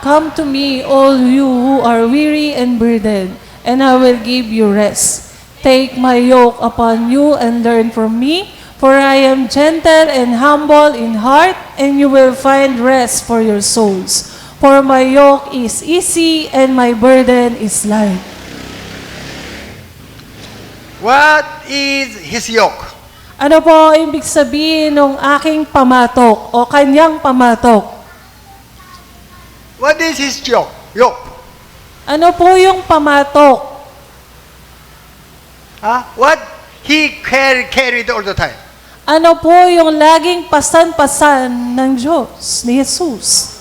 Come to me, all you who are weary and burdened, and I will give you rest. Take my yoke upon you and learn from me, for I am gentle and humble in heart, and you will find rest for your souls. For my yoke is easy and my burden is light. What is his yoke? Ano po ibig sabihin ng aking pamatok o kanyang pamatok? What is his yoke? Yoke. Ano po yung pamatok? What he carried all the time? Ano po yung laging pasan-pasan ng Diyos, ni Jesus?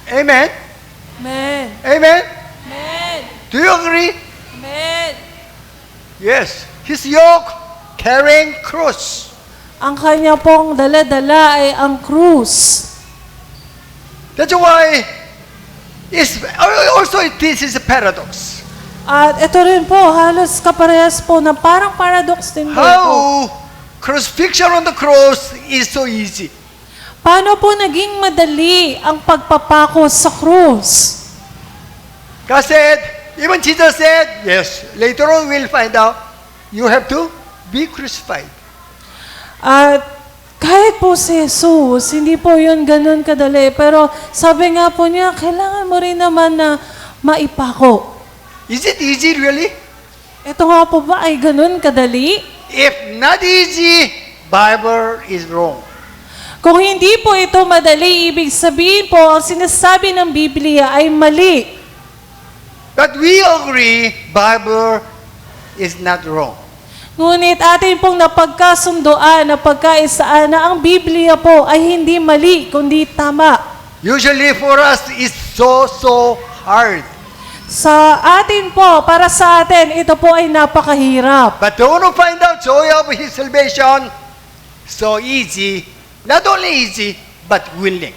Amen? Amen. Amen? Amen. Do you agree? Amen. Yes. His yoke carrying cross. Ang kanya pong dala-dala ay ang krus. That's why also this is a paradox. At ito rin po, halos kaparehas po na parang paradox din po ito. How crucifixion on the cross is so easy. Paano po naging madali ang pagpapako sa krus? God said, even Jesus said, yes, later on we'll find out, you have to be crucified. At kahit po si Jesus, hindi po yun ganun kadali. Pero sabi nga po niya, kailangan mo rin naman na maipako. Is it easy really? Ito nga po ba ay ganun kadali? If not easy, Bible is wrong. Kung hindi po ito madali, ibig sabihin po, ang sinasabi ng Biblia ay mali. But we agree, Bible is not wrong. Ngunit atin pong napagkasundoan, napagkaisaan na ang Biblia po ay hindi mali, kundi tama. Usually for us, it's so hard. Sa atin po, para sa atin, ito po ay napakahirap. But the one who find out joy of his salvation, so easy, not only easy, but willing.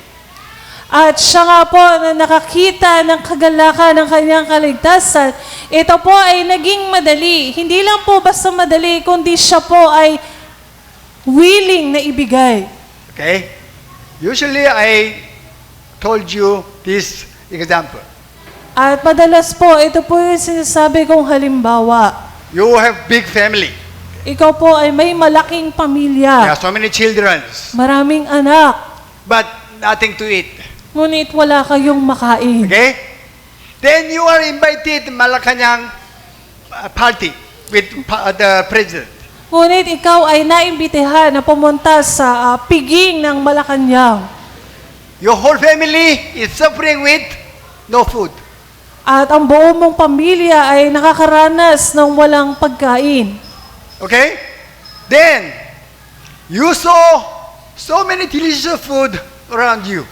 At siya nga po na nakakita ng kagalakan ng kanyang kaligtasan, ito po ay naging madali. Hindi lang po basta madali, kundi siya po ay willing na ibigay. Okay? Usually I told you this example. At madalas po, ito po yung sinasabi kong halimbawa. You have big family. Ikaw po ay may malaking There pamilya, are so many children, maraming anak, but nothing to eat. ngunit wala kayong makain. Okay? Then you are invited Malacanang party with the president. Ngunit ikaw ay naimbitahan na pumunta sa piging ng Malacanang. Your whole family is suffering with no food. At ang buo mong pamilya ay nakakaranas ng walang pagkain. Okay? Then, you saw so many delicious food around you.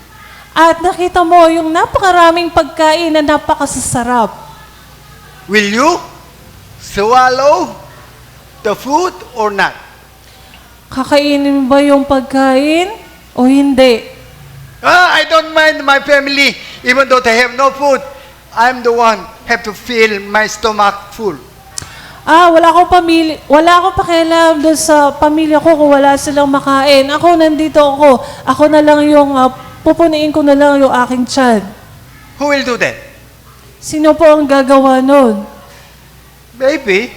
At nakita mo yung napakaraming pagkain na napakasasarap. Will you swallow the food or not? Kakainin mo ba yung pagkain o hindi? I don't mind my family, even though they have no food. I'm the one have to fill my stomach full. Wala akong pakialam doon sa pamilya ko kung wala silang makain. Ako nandito ako. Ako na lang yung pupuniin ko na lang yung aking tiyan. Who will do that? Sino po ang gagawa nun? Maybe.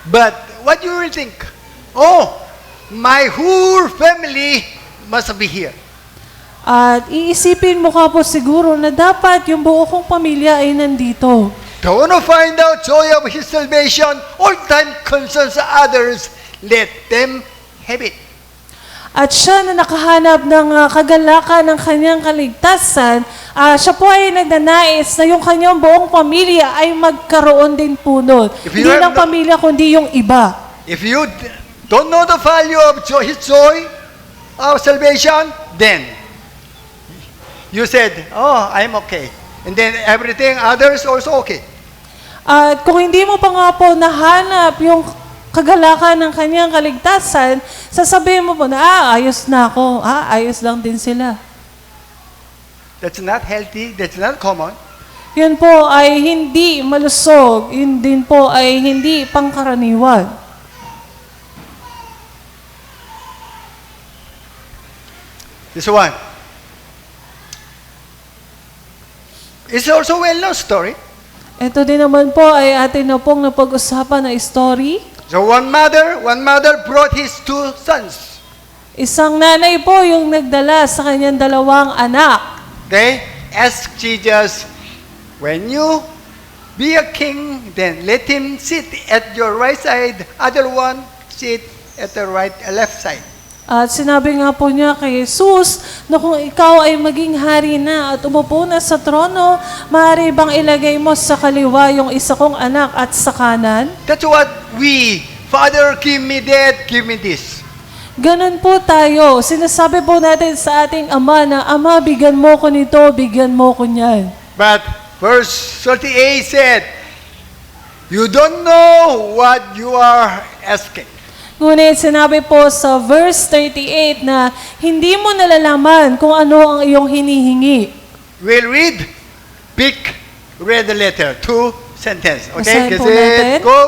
But what you will think? Oh, my whole family must be here. At iisipin mo ka po siguro na dapat yung buo kong pamilya ay nandito. The one who find out joy of his salvation, all time concerns others, let them have it. At siya na nakahanap ng kagalakan ng kanyang kaligtasan, siya po ay nagnanais na yung kanyang buong pamilya ay magkaroon din po nun. If you Hindi have lang pamilya, kundi yung iba. If you don't know the value of His joy, of salvation, then you said, oh, I'm okay. And then everything, others also okay. At kung hindi mo pa nga po nahanap yung kagalakan ng kanyang kaligtasan, sasabihin mo po na, ayos na ako, ayos lang din sila. That's not healthy, that's not common. Yun po ay hindi malusog, yun din po ay hindi pangkaraniwan. This one. It's also a well-known story. Ito din naman po ay atin na pong napag-usapan na story. So one mother brought his two sons. Isang nanay po yung nagdala sa kanyang dalawang anak. They asked Jesus, when you be a king, then let him sit at your right side, other one sit at the left side. At sinabi nga po niya kay Jesus na kung ikaw ay maging hari na at umupo na sa trono, maaari bang ilagay mo sa kaliwa yung isa kong anak at sa kanan? That's what Father, give me that, give me this. Ganun po tayo. Sinasabi po natin sa ating Ama na, Ama, bigyan mo ko nito, bigyan mo ko niyan. But verse 38 said, you don't know what you are asking. Ngunit sinabi po sa verse 38 na hindi mo nalalaman kung ano ang iyong hinihingi. We'll pick, read the letter, 2 sentences. Basahin Okay, po kasi natin. go.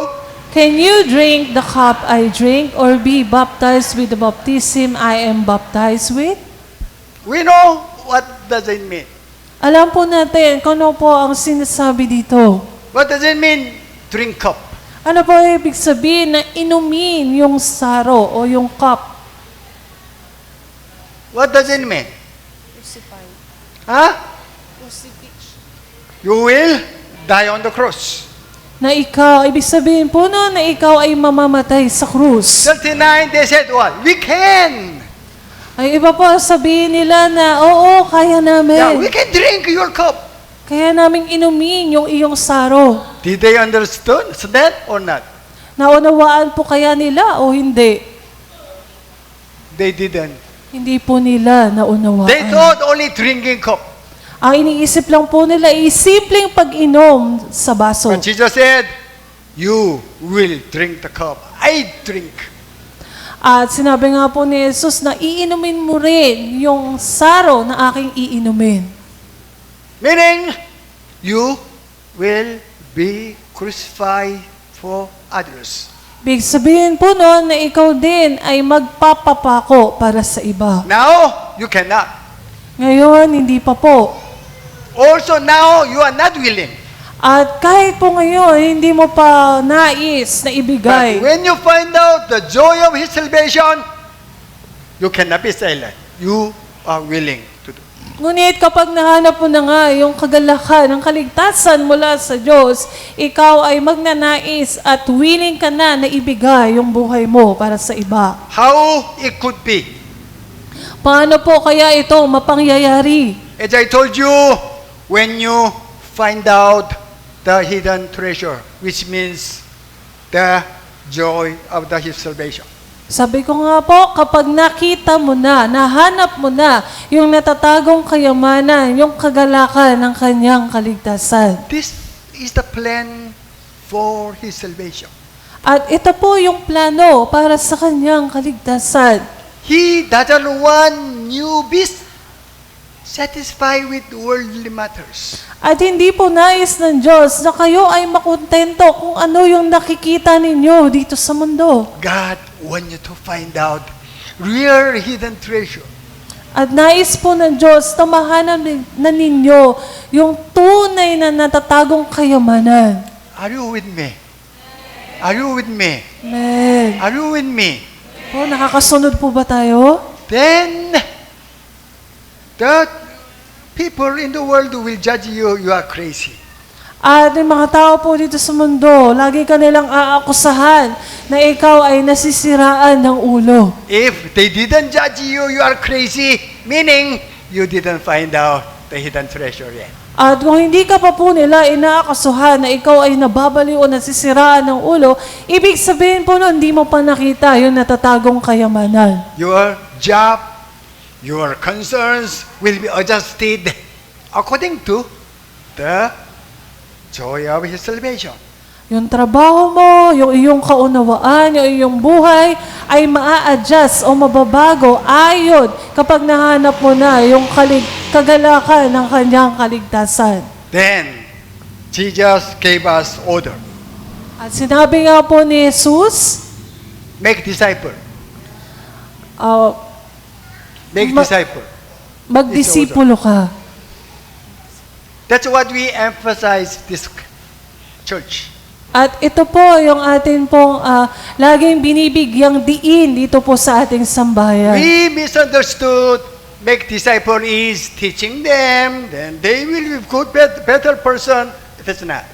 Can you drink the cup I drink or be baptized with the baptism I am baptized with? We know what does it mean. Alam po natin kung ano po ang sinasabi dito. What does it mean, drink cup? Ano po ibig sabihin na inumin yung saro o yung cup? What does it mean? Huh? You will die on the cross. Na ikaw, ibig sabihin po no, na ikaw ay mamamatay sa krus. 39, they said what? We can. Ay iba po sabihin nila na, oo, kaya Yeah, we namin. can drink your cup. Kaya namin inumin yung iyong saro. Did they understand that or not? Naunawaan po kaya nila o hindi? They didn't. Hindi po nila naunawaan. They thought only drinking cup. Ang iniisip lang po nila ay simpleng pag-inom sa baso. But Jesus said, you will drink the cup. I drink. At sinabi nga po ni Jesus na iinumin mo rin yung saro na aking iinumin. Meaning, you will be crucified for others. Big sabihin po noon na ikaw din ay magpapapako para sa iba. Now, you cannot. Ngayon, hindi pa po. Also now, you are not willing. At kahit po ngayon, hindi mo pa nais na But ibigay. when you find out the joy of His salvation, you cannot be silent. You are willing to do. Ngunit kapag nahanap mo na nga yung kagalakan ng kaligtasan mula sa Diyos, ikaw ay magnanais at willing ka na na ibigay yung buhay mo para sa iba. How it could be? Paano po kaya ito mapangyayari? As I told you, when you find out the hidden treasure, which means the joy of His salvation. Sabi ko nga po, kapag nakita mo na, nahanap mo na yung natatagong kayamanan, yung kagalakan ng kanyang kaligtasan. This is the plan for His salvation. At ito po yung plano para sa kanyang kaligtasan. He doesn't want you be satisfied with worldly matters. At hindi po nais ng Diyos na kayo ay makontento kung ano yung nakikita ninyo dito sa mundo. God wants you to find out real hidden treasure. At nais po ng Diyos na mahanap na ninyo yung tunay na natatagong kayamanan. Are you with me? Are you with me? Amen. Are you with me? Po, nakakasunod po ba tayo? Then the people in the world will judge you, you are crazy. At yung mga tao po dito sa mundo, lagi ka nilang aakusahan na ikaw ay nasisiraan ng ulo. If they didn't judge you, you are crazy, meaning you didn't find out the hidden treasure yet. At kung hindi ka pa po nila inaakasuhan na ikaw ay nababaliw o nasisiraan ng ulo, ibig sabihin po nun, hindi mo pa nakita yung natatagong kayamanan. Your job, your concerns will be adjusted according to the joy of His salvation. Yung trabaho mo, yung iyong kaunawaan, yung iyong buhay ay maa-adjust o mababago ayon kapag nahanap mo na yung kagalakan ng kanyang kaligtasan. Then, Jesus gave us order. At sinabi nga po ni Jesus, Make disciple. Make Ma- disciple. magdisipulo ka. That's what we emphasize this church. At ito po yung atin pong laging binibigyang diin dito po sa ating sambahayan. We misunderstood make disciple is teaching them, then they will be good, better person. It is not.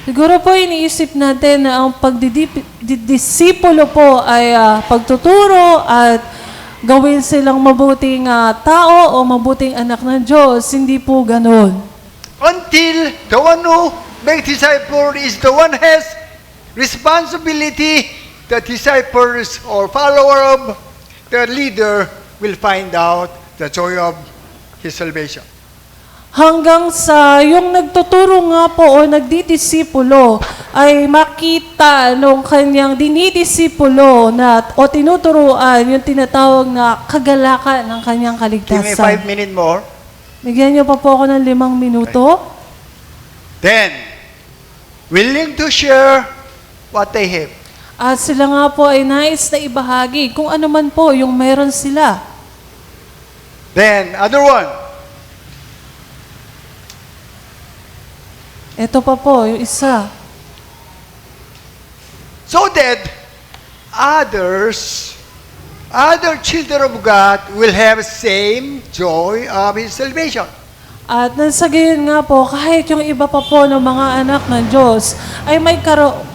Siguro po iniisip natin na ang pagdidisipulo po ay pagtuturo at gawin silang mabuting tao o mabuting anak ng Diyos. Hindi po ganun. Until the one who make disciple is the one has responsibility, the disciples or follower of the leader will find out the joy of his salvation. Hanggang sa yung nagtuturo nga po o nagdidisipulo ay makita nung kanyang dinidisipulo na o tinuturuan yung tinatawag na kagalakan ng kanyang Give me 5 kaligtasan. minutes more. Bigyan niyo pa po ako ng 5 minuto. Then, willing to share what they have. At sila nga po ay nais na ibahagi kung ano man po yung meron sila. Then, other one. Ito pa po, yung isa. So that other children of God will have same joy of His salvation. At nasa gayon nga po, kahit yung iba pa po ng mga anak ng Diyos ay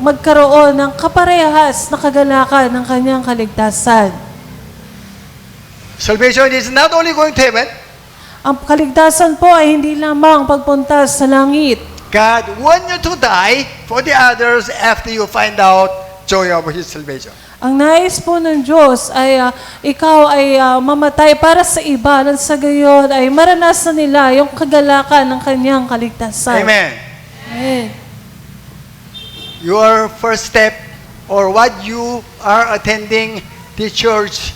magkaroon ng kaparehas na kagalakan ng kanyang kaligtasan. Salvation is not only going to heaven. Ang kaligtasan po ay hindi lamang pagpunta sa langit. God wants you to die for the others after you find out joy of His salvation. Ang nais po ng Diyos ay ikaw ay mamatay para sa iba at sa gayon ay maranasan nila yung kagalakan ng kanyang kaligtasan. Amen. Amen. Your first step or what you are attending the church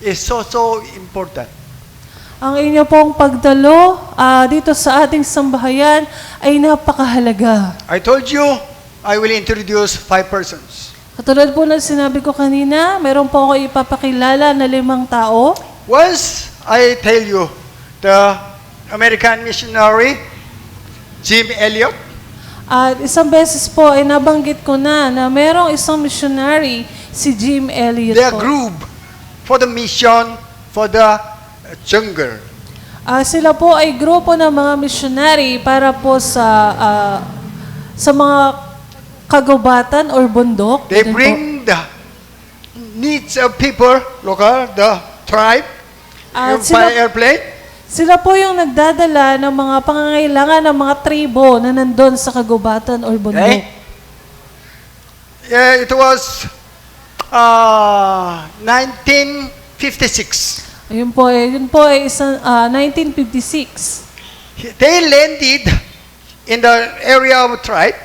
is so important. Ang inyo pong pagdalo dito sa ating sambahayan ay napakahalaga. I told you I will introduce 5 persons. Katulad po ng sinabi ko kanina, meron po ako ipapakilala na 5 tao. Once I tell you the American missionary Jim Elliot. At isang beses po ay nabanggit ko na merong isang missionary, si Jim Elliot Their po. group for the mission for the jungle. Sila po ay grupo ng mga missionary para po sa mga kagubatan or bundok. They Ganun po. bring the needs of people, local, the tribe, At by airplane. Sila po yung nagdadala ng mga pangangailangan ng mga tribo na nandun sa kagubatan or bundok. Okay? Yeah, it was 1956. Yun po ay isang 1956. They landed in the area of tribe.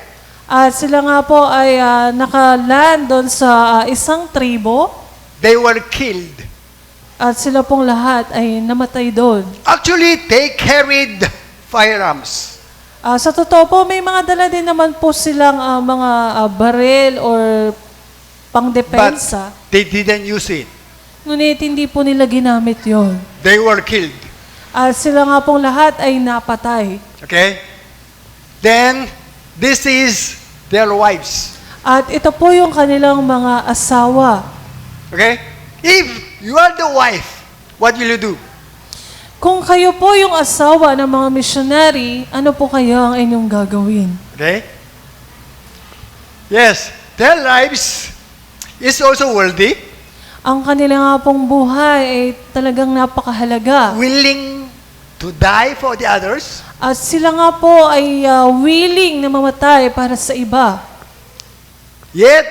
At sila nga po ay nakaland doon sa isang tribo. They were killed. At sila pong lahat ay namatay doon. Actually, they carried firearms. Sa totoo po, may mga dala din naman po silang mga baril or But pangdepensa. they didn't use it. Ngunit hindi po nila ginamit yon. They were killed. At sila nga pong lahat ay napatay. Okay? Then, this is their wives. At ito po yung kanilang mga asawa. Okay? If you are the wife, what will you do? Kung kayo po yung asawa ng mga missionary, ano po kaya ang inyong gagawin? Okay? Yes, their lives is also worthy, Ang kanila nga pong buhay ay talagang napakahalaga. willing to die for the others. At sila nga po ay willing na mamatay para sa iba. Yet,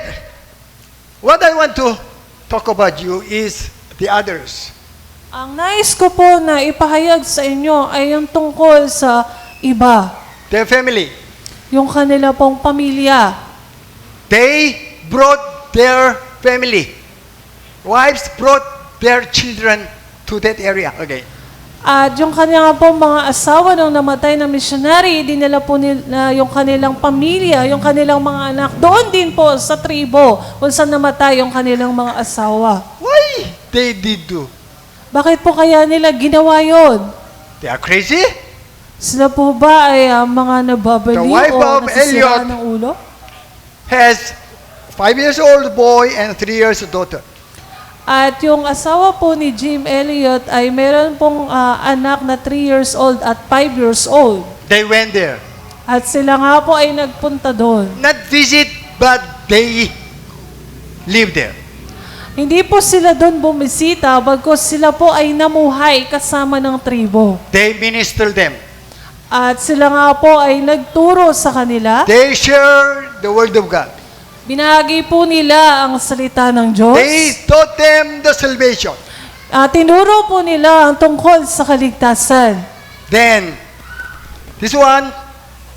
what I want to talk about you is the others. Ang nais ko po na ipahayag sa inyo ay yung tungkol sa iba. Their family. Yung kanila pong pamilya. They brought their family. Wives brought their children to that area. Okay. At yung kanya po mga asawa nung namatay na missionary, dinala po nila yung kanilang pamilya, yung kanilang mga anak, doon din po sa tribo kung saan namatay yung kanilang mga asawa. Why they did do? Bakit po kaya nila ginawa yon? They are crazy? Sila po ba ay mga nababaliw The wife o of nasisiraan Eliot ng ulo? Has 5-year-old boy and 3 years daughter. At yung asawa po ni Jim Elliot ay meron pong anak na 3 years old at 5 years old. They went there. At sila nga po ay nagpunta doon. Not visit, but they live there. Hindi po sila doon bumisita, bagkus sila po ay namuhay kasama ng tribo. They minister them. At sila nga po ay nagturo sa kanila. They share the word of God. Binahagi po nila ang salita ng Diyos. They taught them the salvation. Tinuro po nila ang tungkol sa kaligtasan. Then, this one,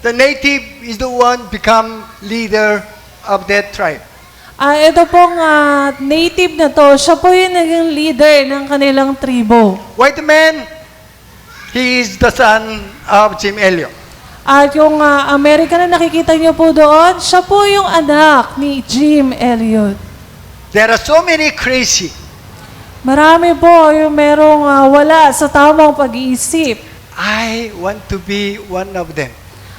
the native is the one become leader of that tribe. Ito pong native na to, siya po yung naging leader ng kanilang tribo. White man, he is the son of Jim Elliot. At yung Amerika na nakikita niyo po doon, siya po yung anak ni Jim Elliot. There are so many crazy. Marami po yung merong wala sa tamang pag-iisip. I want to be one of them.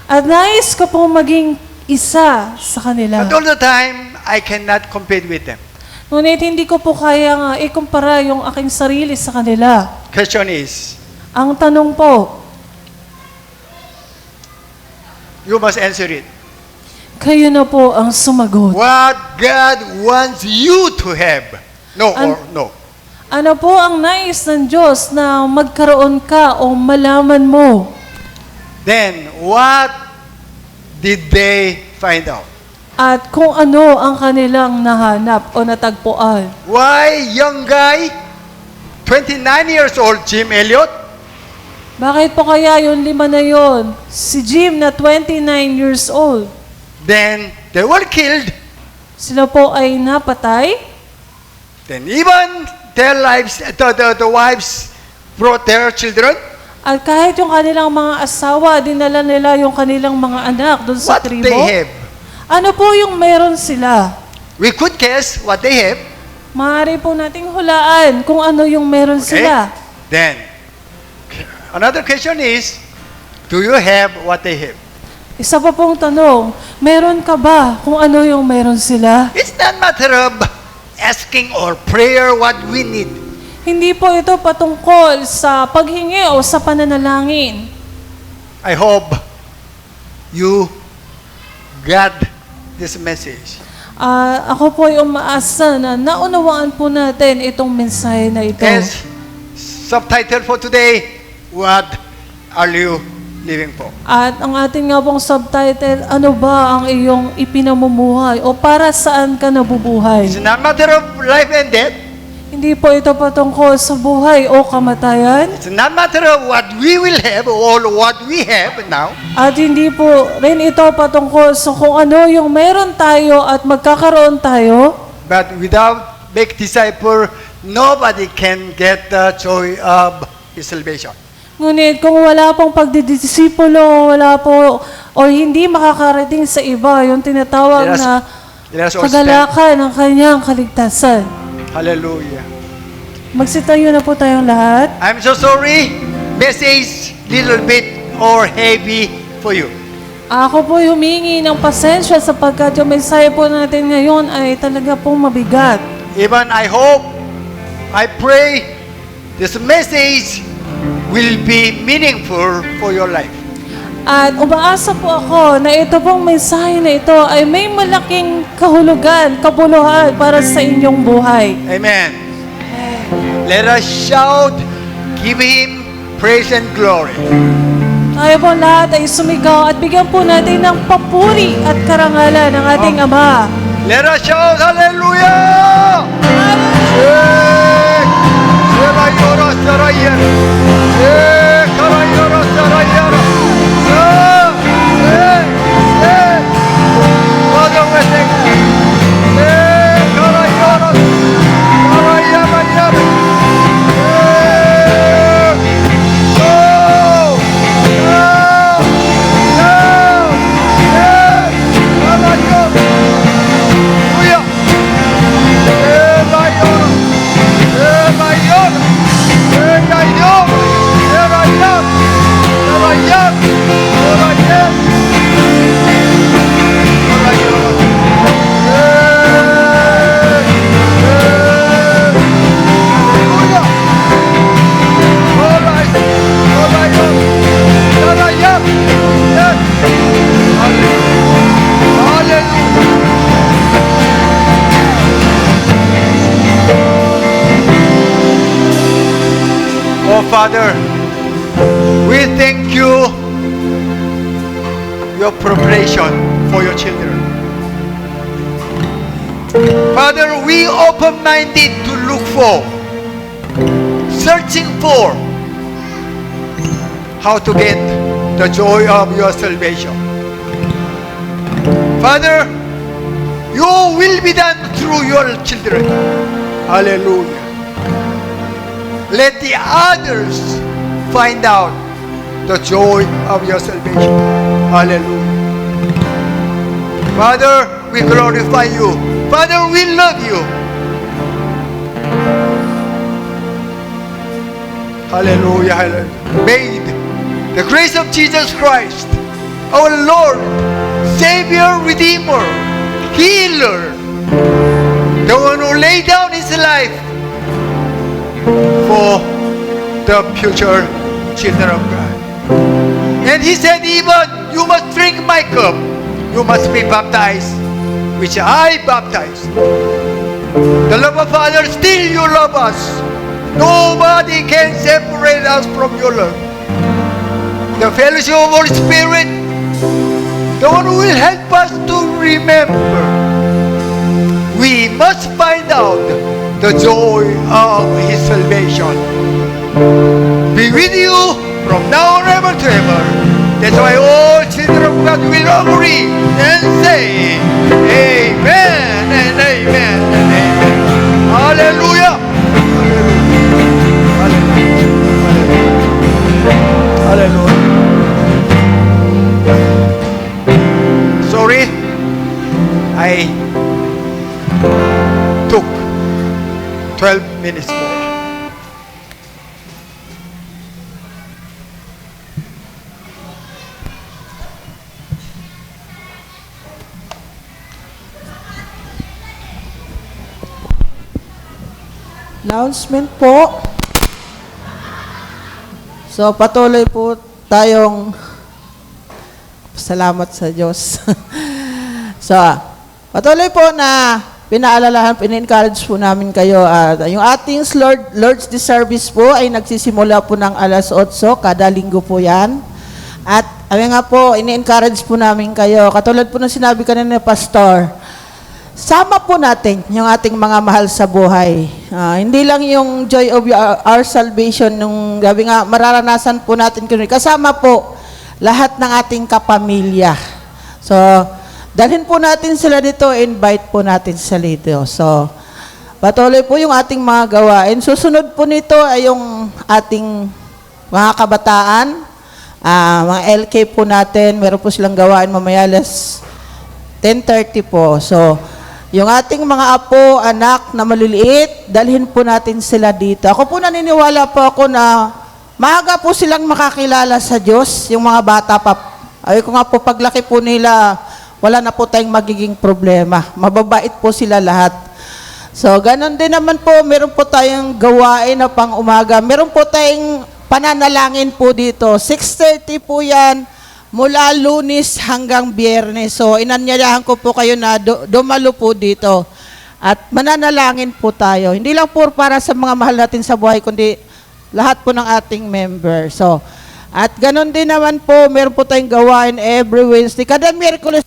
At nais ko po maging isa sa kanila. But all the time, I cannot compete with them. Ngunit hindi ko po kayang ikumpara yung aking sarili sa kanila. Question is, Ang tanong po, you must answer it. kayo na po ang sumagot. What God wants you to have. No or no. Ano po ang nais ng Diyos na magkaroon ka o malaman mo? Then, what did they find out? At kung ano ang kanilang nahanap o natagpuan. Why young guy, 29 years old, Jim Elliot, Bakit po kaya yung 5 na yon? Si Jim na 29 years old. then they were killed. Sila po ay napatay. Then even their lives, the wives brought their children. At kahit yung kanilang mga asawa, dinala nila yung kanilang mga anak doon sa What tribo. they have. Ano po yung meron sila? We could guess what they have. Maaari po nating hulaan kung ano yung meron Okay? sila. Then, another question is, do you have what they have? Isa pa pong tanong, meron ka ba kung ano yung meron sila? It's not matter of asking or prayer what we need. Hindi po ito patungkol sa paghingi o sa pananalangin. I hope you got this message. Ako po ay umaasa na naunawaan po natin itong mensahe na ito. As subtitle for today, what are you living for? At ang ating nga pong subtitle, ano ba ang iyong ipinamumuhay o para saan ka nabubuhay? It's not matter of life and death. Hindi po ito patungkol sa buhay o kamatayan. It's not matter of what we will have or what we have now. At hindi po rin ito patungkol sa kung ano yung meron tayo at magkakaroon tayo. But without make disciple, nobody can get the joy of his salvation. Ngunit kung wala pong pagdidisipulo, wala po, o hindi makakarating sa iba, yung tinatawag na Let us all stand. kagalakan ng kanyang kaligtasan. Hallelujah. Magsitayo na po tayong lahat. I'm so sorry. Message little bit or heavy for you. Ako po humingi ng pasensya sapagkat yung mensahe po natin ngayon ay talaga pong mabigat. Even I hope, I pray this message will be meaningful for your life. At umaasa po ako na ito pong mensahe na ito ay may malaking kahulugan, kabuluhan para sa inyong buhay. Amen. Let us shout, give Him praise and glory. Tayo po lahat ay sumigaw at bigyan po natin ng papuri at karangalan ng ating Ama. Let us shout, hallelujah! Sarayora, sarayera. Karayora, sarayera. Father, we thank you. Karayora, sarayera. Oh Father, we thank you your preparation for your children. Father, we open-minded to look for, searching for how to get the joy of your salvation. Father, your will be done through your children. Hallelujah. Let the others find out the joy of your salvation. Hallelujah. Father, we glorify you. Father, we love you. Hallelujah. Hallelujah. May the grace of Jesus Christ, our Lord, Savior, Redeemer, Healer, the one who laid down His life for the future children of God. And He said, even you must drink my cup, you must be baptized, which I baptized. The love of Father, still you love us. Nobody can separate us from your love. The fellowship of Holy Spirit, the one who will help us to remember. We must find out the joy of His salvation. Be with you from now on ever to ever. That's why all children of God will agree and say, Amen and Amen and Amen. Hallelujah. Hallelujah. Hallelujah. Sorry, I took 12 minutes more. Announcement po. So, patuloy po tayong salamat sa Diyos. So, patuloy po na pinaalalahan, pin-encourage po namin kayo. Yung ating Lord's Day service po ay nagsisimula po ng alas 8, kada linggo po yan. At ay nga po, ini-encourage po namin kayo. Katulad po ng sinabi kanina ni Pastor, sama po natin yung ating mga mahal sa buhay. Hindi lang yung joy of our salvation, nung gabi nga, mararanasan po natin. Kasama po lahat ng ating kapamilya. So, dalhin po natin sila dito, invite po natin sila dito. So, patuloy po yung ating mga gawain. Susunod po nito ay yung ating mga kabataan, mga LK po natin. Meron po silang gawain mamaya alas 10:30 po. So, yung ating mga apo, anak na maliliit, dalhin po natin sila dito. Ako po naniniwala po ako na maaga po silang makakilala sa Diyos, yung mga bata pa. Ay ko nga po, paglaki po nila, wala na po tayong magiging problema. Mababait po sila lahat. So, ganun din naman po, meron po tayong gawain na pang umaga. Meron po tayong pananalangin po dito. 6:30 po yan, mula Lunes hanggang Biyernes. So, inanyayahan ko po kayo na dumalo po dito. At mananalangin po tayo. Hindi lang po para sa mga mahal natin sa buhay, kundi lahat po ng ating member. So, at ganun din naman po, meron po tayong gawain every Wednesday. Kada Miyerkules